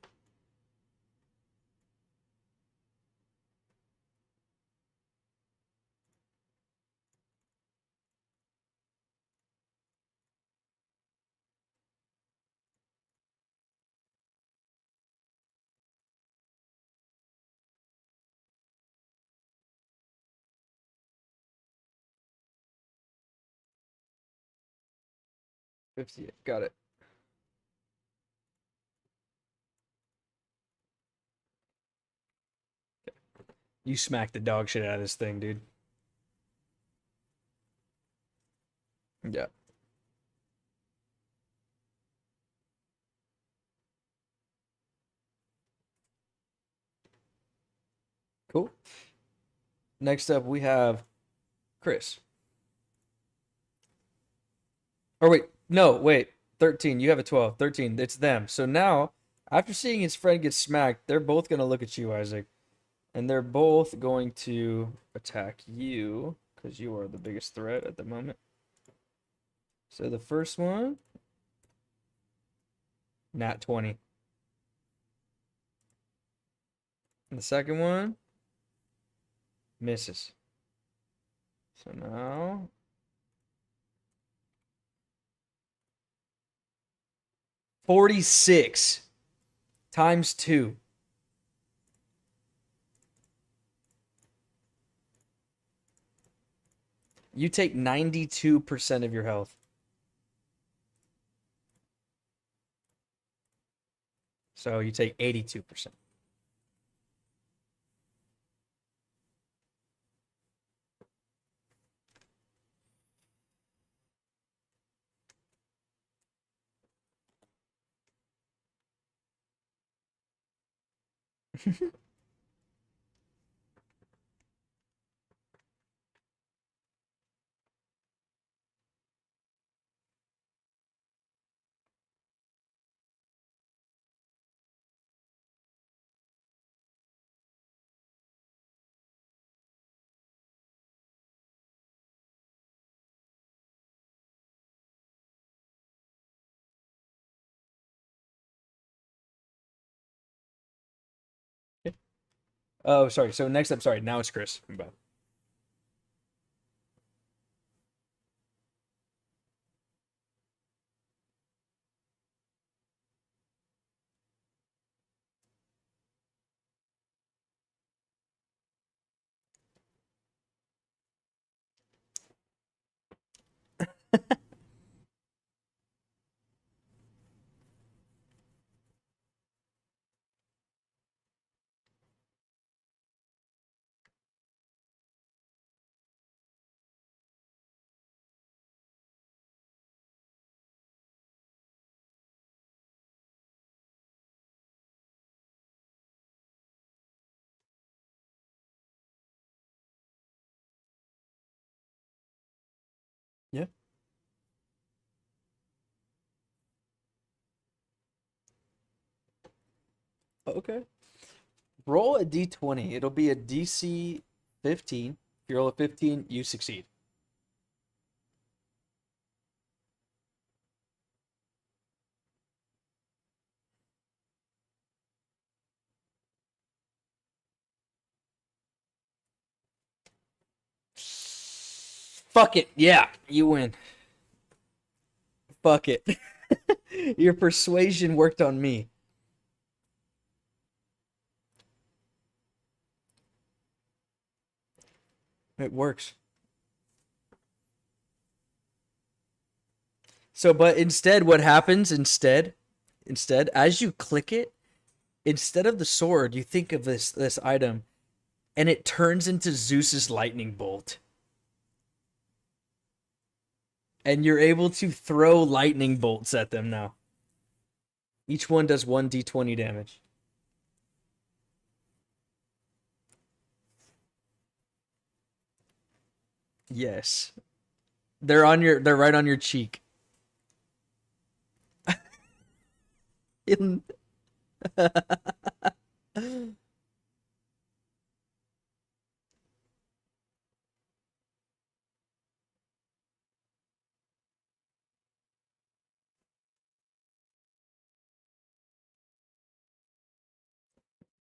$58. Got it. You smacked the dog shit out of this thing, dude. Yeah. Cool. Next up, we have Chris. Or wait, no, wait. 13. You have a 12. 13. It's them. So now, after seeing his friend get smacked, they're both going to look at you, Isaac. And they're both going to attack you because you are the biggest threat at the moment. So the first one, nat 20. And the second one, misses. So now 46 times 2. You take 92% of your health. So you take 82%. Oh, sorry. So next up, sorry. Now it's Chris. My bad. Yeah. Okay. Roll a d20. It'll be a DC 15. If you roll a 15, you succeed. Fuck it. Yeah, you win. Fuck it. Your persuasion worked on me. It works. So, but instead, what happens instead, as you click it, instead of the sword, you think of this item, and it turns into Zeus's lightning bolt. And you're able to throw lightning bolts at them now. Each one does 1d20 damage. Yes. They're right on your cheek.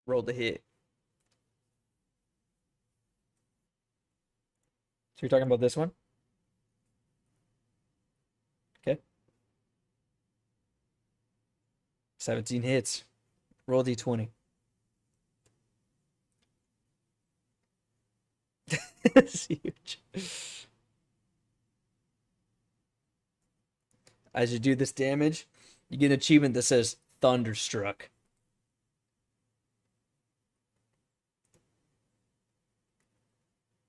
Roll the hit. So you're talking about this one? Okay. 17 hits. Roll d20. It's huge. As you do this damage, you get an achievement that says Thunderstruck.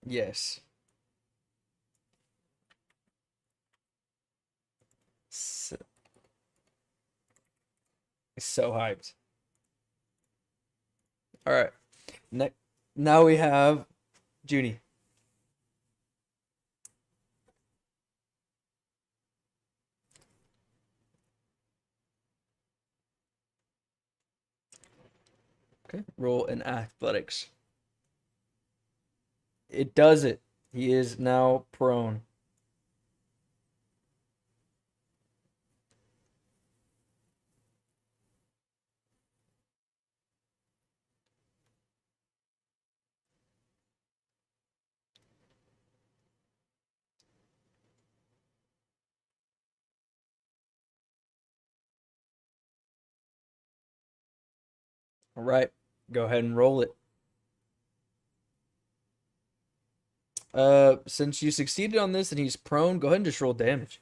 Yes. So, so hyped. All right. Now we have Junie. Okay. Roll in athletics. It does it. He is now prone. All right. Go ahead and roll it. Since you succeeded on this and he's prone, go ahead and just roll damage.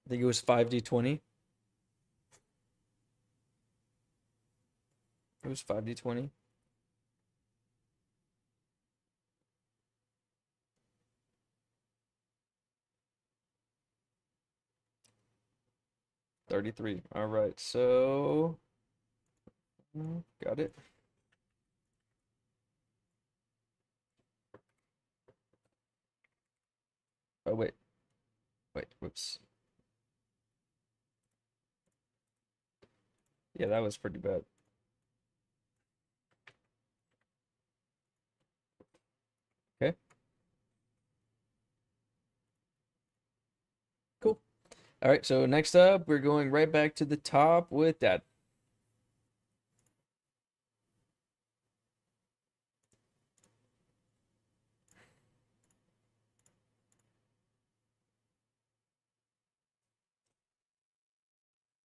I think it was 5d20. It was 5d20. $33. All right, so got it. Oh wait, whoops. Yeah, that was pretty bad. Okay. Cool. All right, so next up, we're going right back to the top with Dad.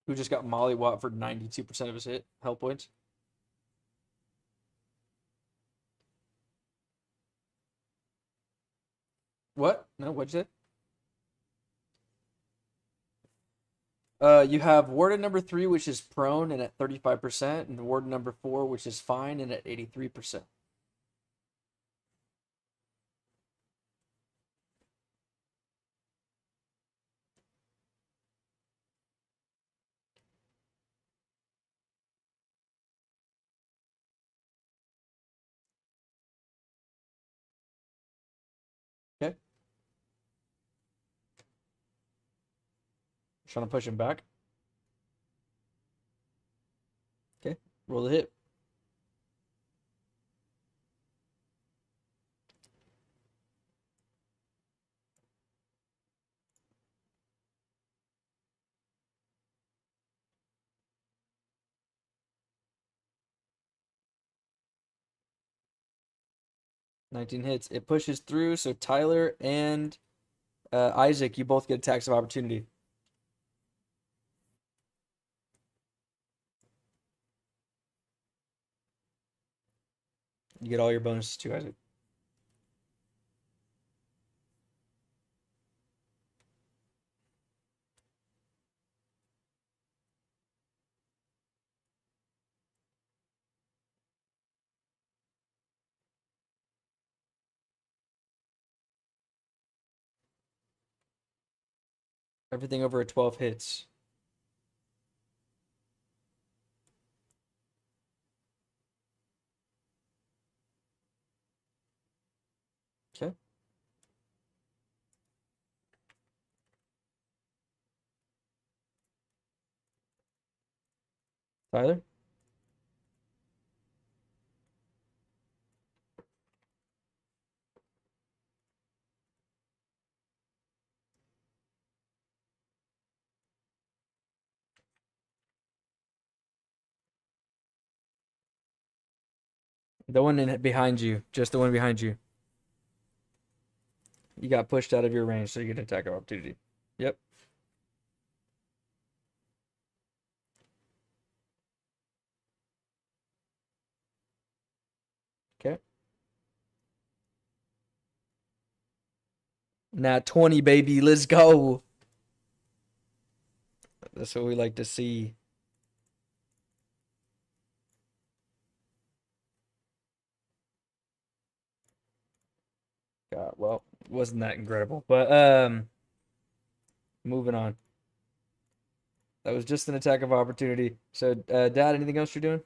Who just got Molly Watt for 92% of his health points. What? No, what'd you say? You have warden number 3, which is prone and at 35%, and warden number 4, which is fine and at 83%. Okay. Trying to push him back. Okay. Roll the hit. 19 hits. It pushes through, so Tyler and Isaac, you both get attacks of opportunity. You get all your bonuses too, Isaac. Everything over a 12 hits. Okay. Tyler? The one behind you. Just the one behind you. You got pushed out of your range, so you get an attack of opportunity. Yep. Okay. Now 20, baby. Let's go. That's what we like to see. God, well, wasn't that incredible. But moving on. That was just an attack of opportunity. So, Dad, anything else you're doing?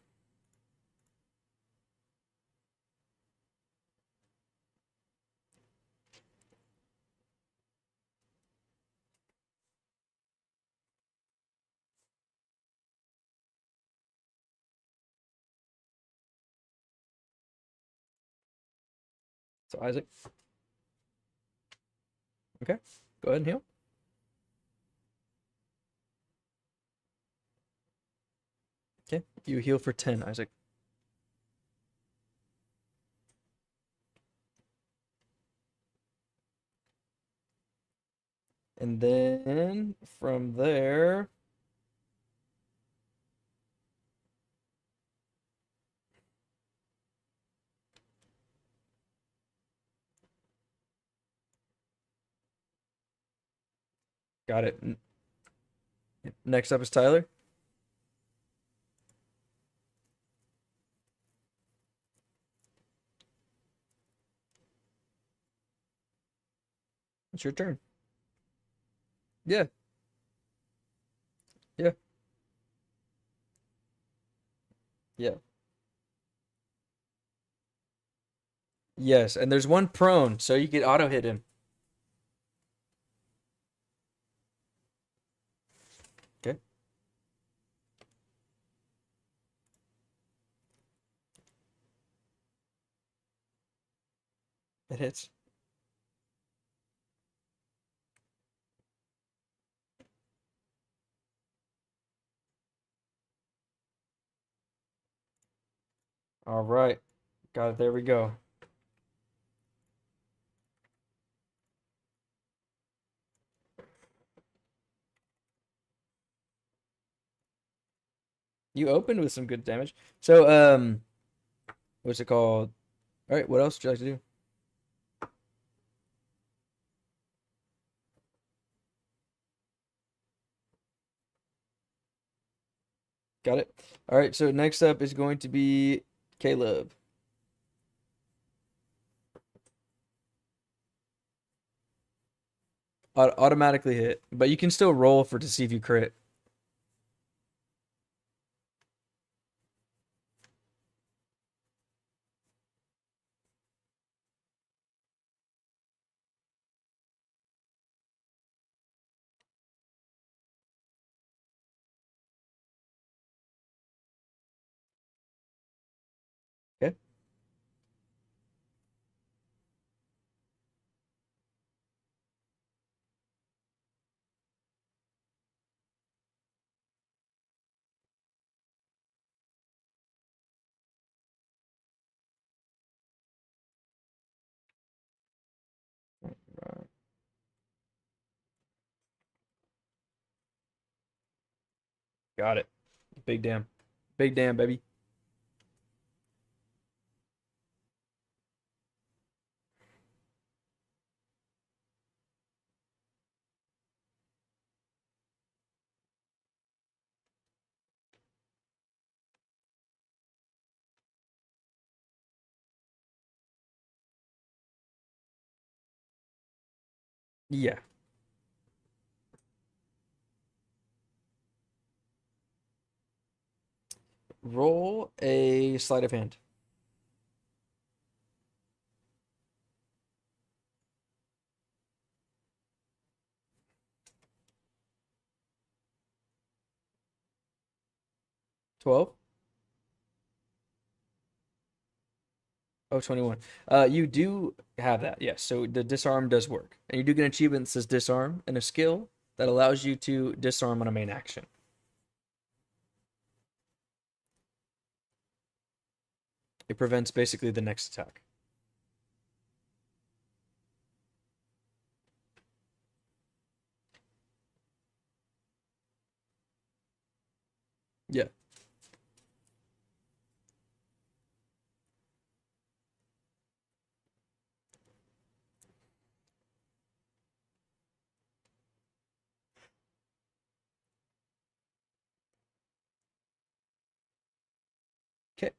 So, Isaac. Okay. Go ahead and heal. Okay. You heal for 10, Isaac. And then from there, got it. Next up is Tyler. It's your turn. Yeah. Yeah. Yeah. Yes, and there's one prone, so you could auto hit him. Okay. It hits. All right. Got it. There we go. You opened with some good damage. So, what's it called? All right, what else would you like to do? Got it. All right, so next up is going to be Caleb. Automatically hit, but you can still roll for to see if you crit. Okay. Got it. Big damn. Big damn, baby. Yeah. Roll a sleight of hand. $12. Oh, 21. You do have that, yes. So the disarm does work. And you do get an achievement that says disarm and a skill that allows you to disarm on a main action. It prevents basically the next attack. Yeah. Okay.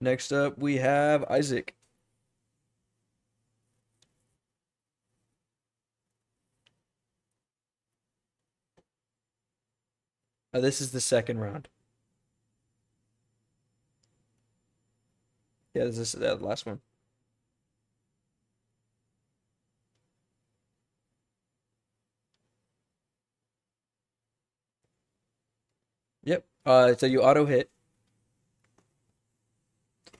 Next up, we have Isaac. This is the second round. Yeah, this is the last one. Yep. So you auto hit.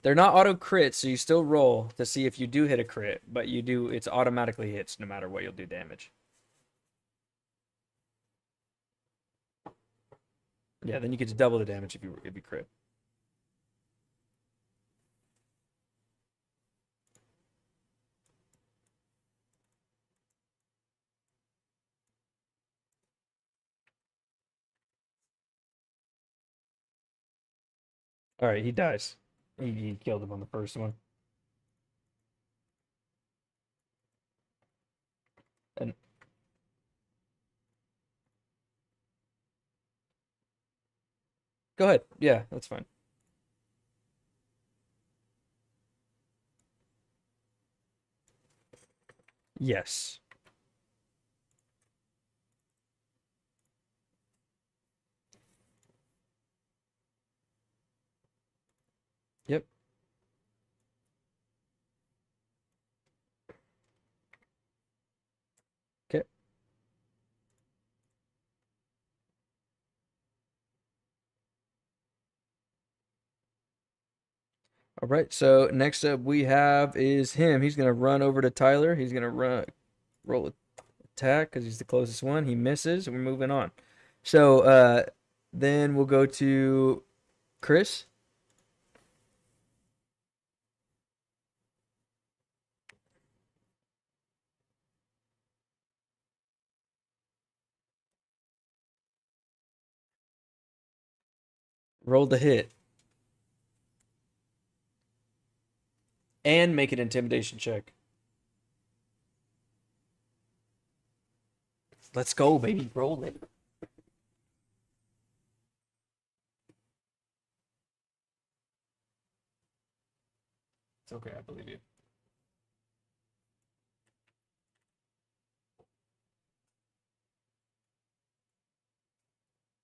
They're not auto crits, so you still roll to see if you do hit a crit, but you do, it's automatically hits no matter what, you'll do damage. Yeah, then you get to double the damage if you crit. All right, he dies. He killed him on the first one. And go ahead. Yeah, that's fine. Yes. Yep. Okay. All right. So next up we have is him. He's gonna run over to Tyler. He's gonna roll attack because he's the closest one. He misses. We're moving on. So then we'll go to Chris. Roll the hit. And make an intimidation check. Let's go, baby. Roll it. It's okay, I believe you.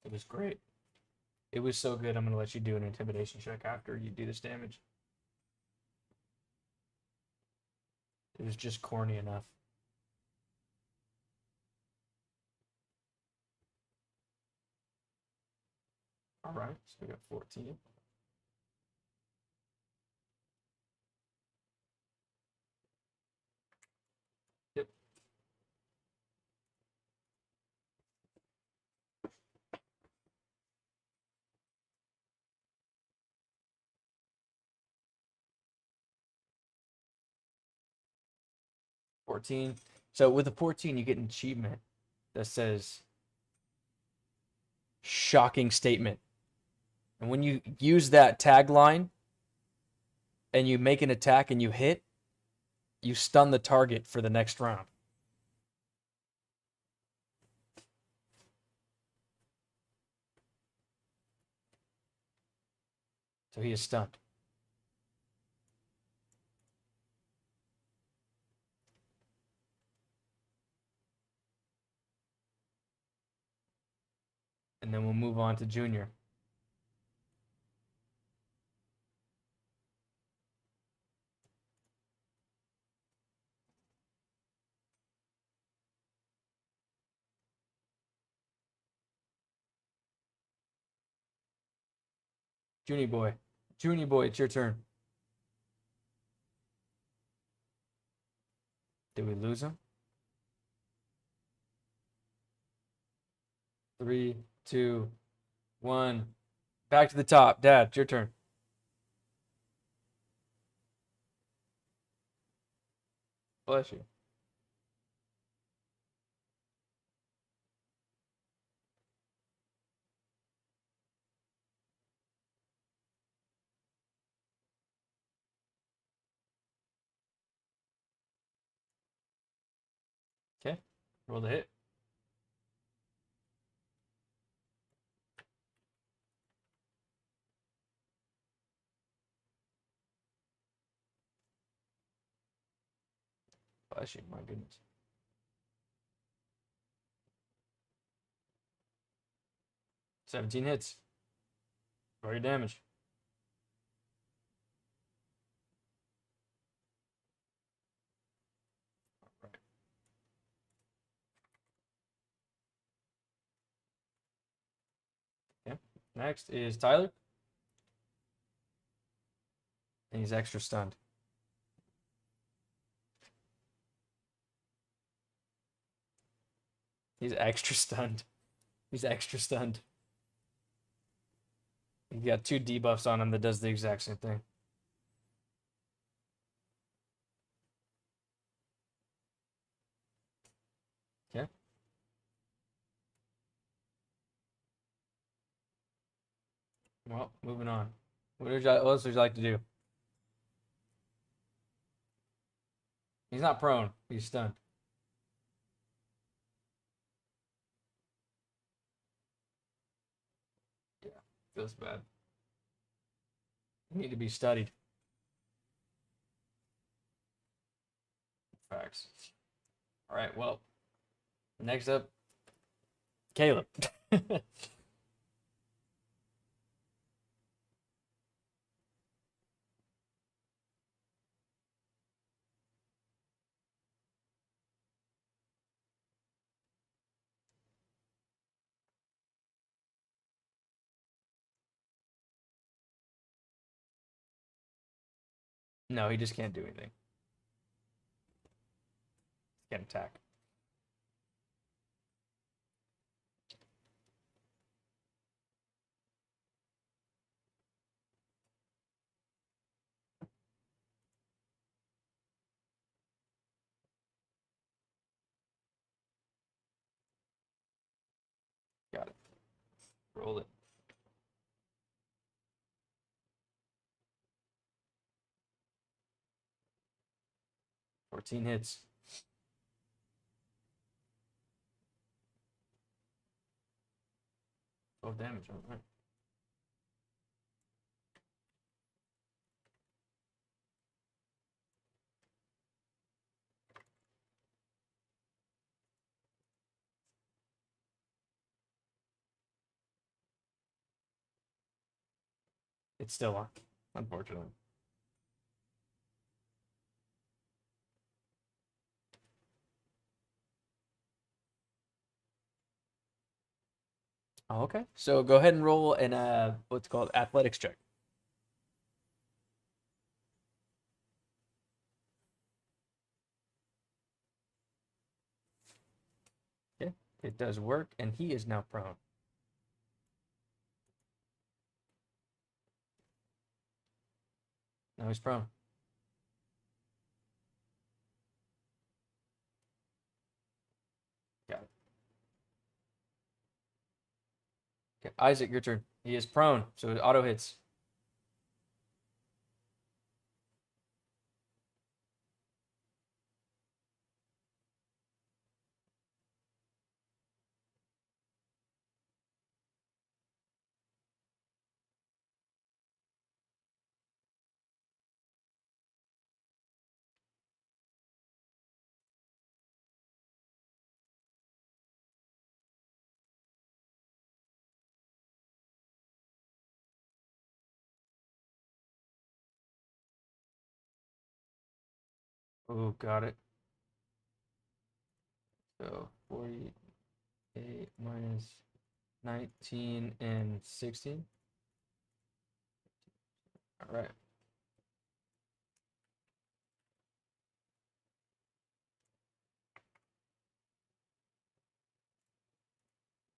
It was great. It was so good. I'm gonna let you do an intimidation check after you do this damage. It was just corny enough. All right, so we got 14. Yep. $14. So with a 14, you get an achievement that says shocking statement. And when you use that tagline and you make an attack and you hit, you stun the target for the next round. So he is stunned. And then we'll move on to Junior. Junior boy. Junior boy, it's your turn. Did we lose him? 3, 2, 1. Back to the top. Dad, it's your turn. Bless you. Okay. Roll the hit. Bless you. My goodness. $17 hits. Roll your damage. Alright. Okay. Next is Tyler. And he's extra stunned. He's extra stunned. He's extra stunned. You got 2 debuffs on him that does the exact same thing. Okay. Well, moving on. What else would you like to do? He's not prone. He's stunned. Yeah, feels bad. You need to be studied. Facts. All right, well, next up, Caleb. No, he just can't do anything. He can't attack. Got it. Roll it. 14 hits. Oh, damage. All right. It's still on, unfortunately. Oh, okay. So go ahead and roll an what's called athletics check. Okay. It does work, and he is now prone. Now he's prone. Got it. Okay, Isaac, your turn. He is prone, so it auto hits. Oh, got it. So 48 minus 19 and 16. All right.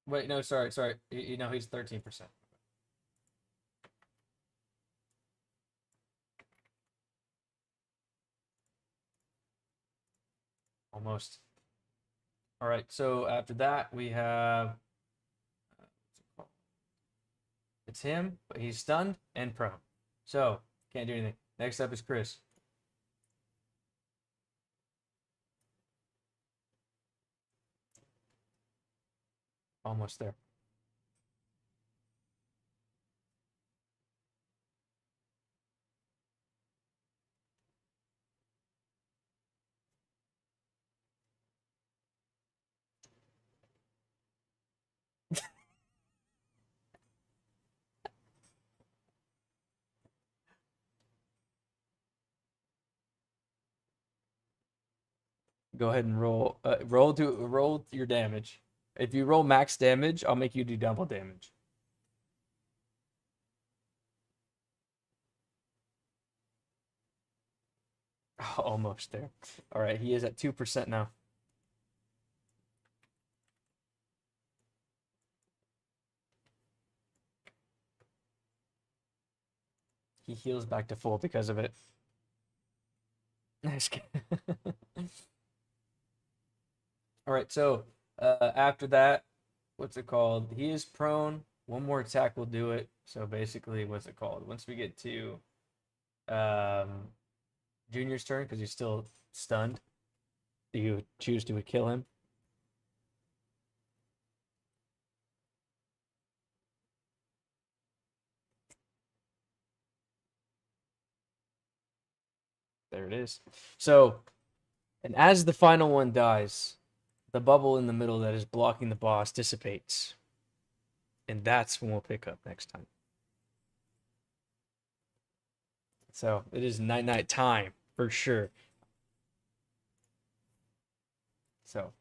Wait, no, sorry. You know, he's 13%. Almost. All right, so after that, we have what's it called? It's him, but he's stunned and prone. So, can't do anything. Next up is Chris. Almost there. Go ahead and roll. Roll your damage. If you roll max damage, I'll make you do double damage. Almost there. All right, he is at 2% now. He heals back to full because of it. Nice. All right, so after that, what's it called? He is prone. One more attack will do it. So basically, what's it called? Once we get to um, Junior's turn, because he's still stunned, do you choose to kill him? There it is. So, and as the final one dies, the bubble in the middle that is blocking the boss dissipates. And that's when we'll pick up next time. So it is night time for sure. So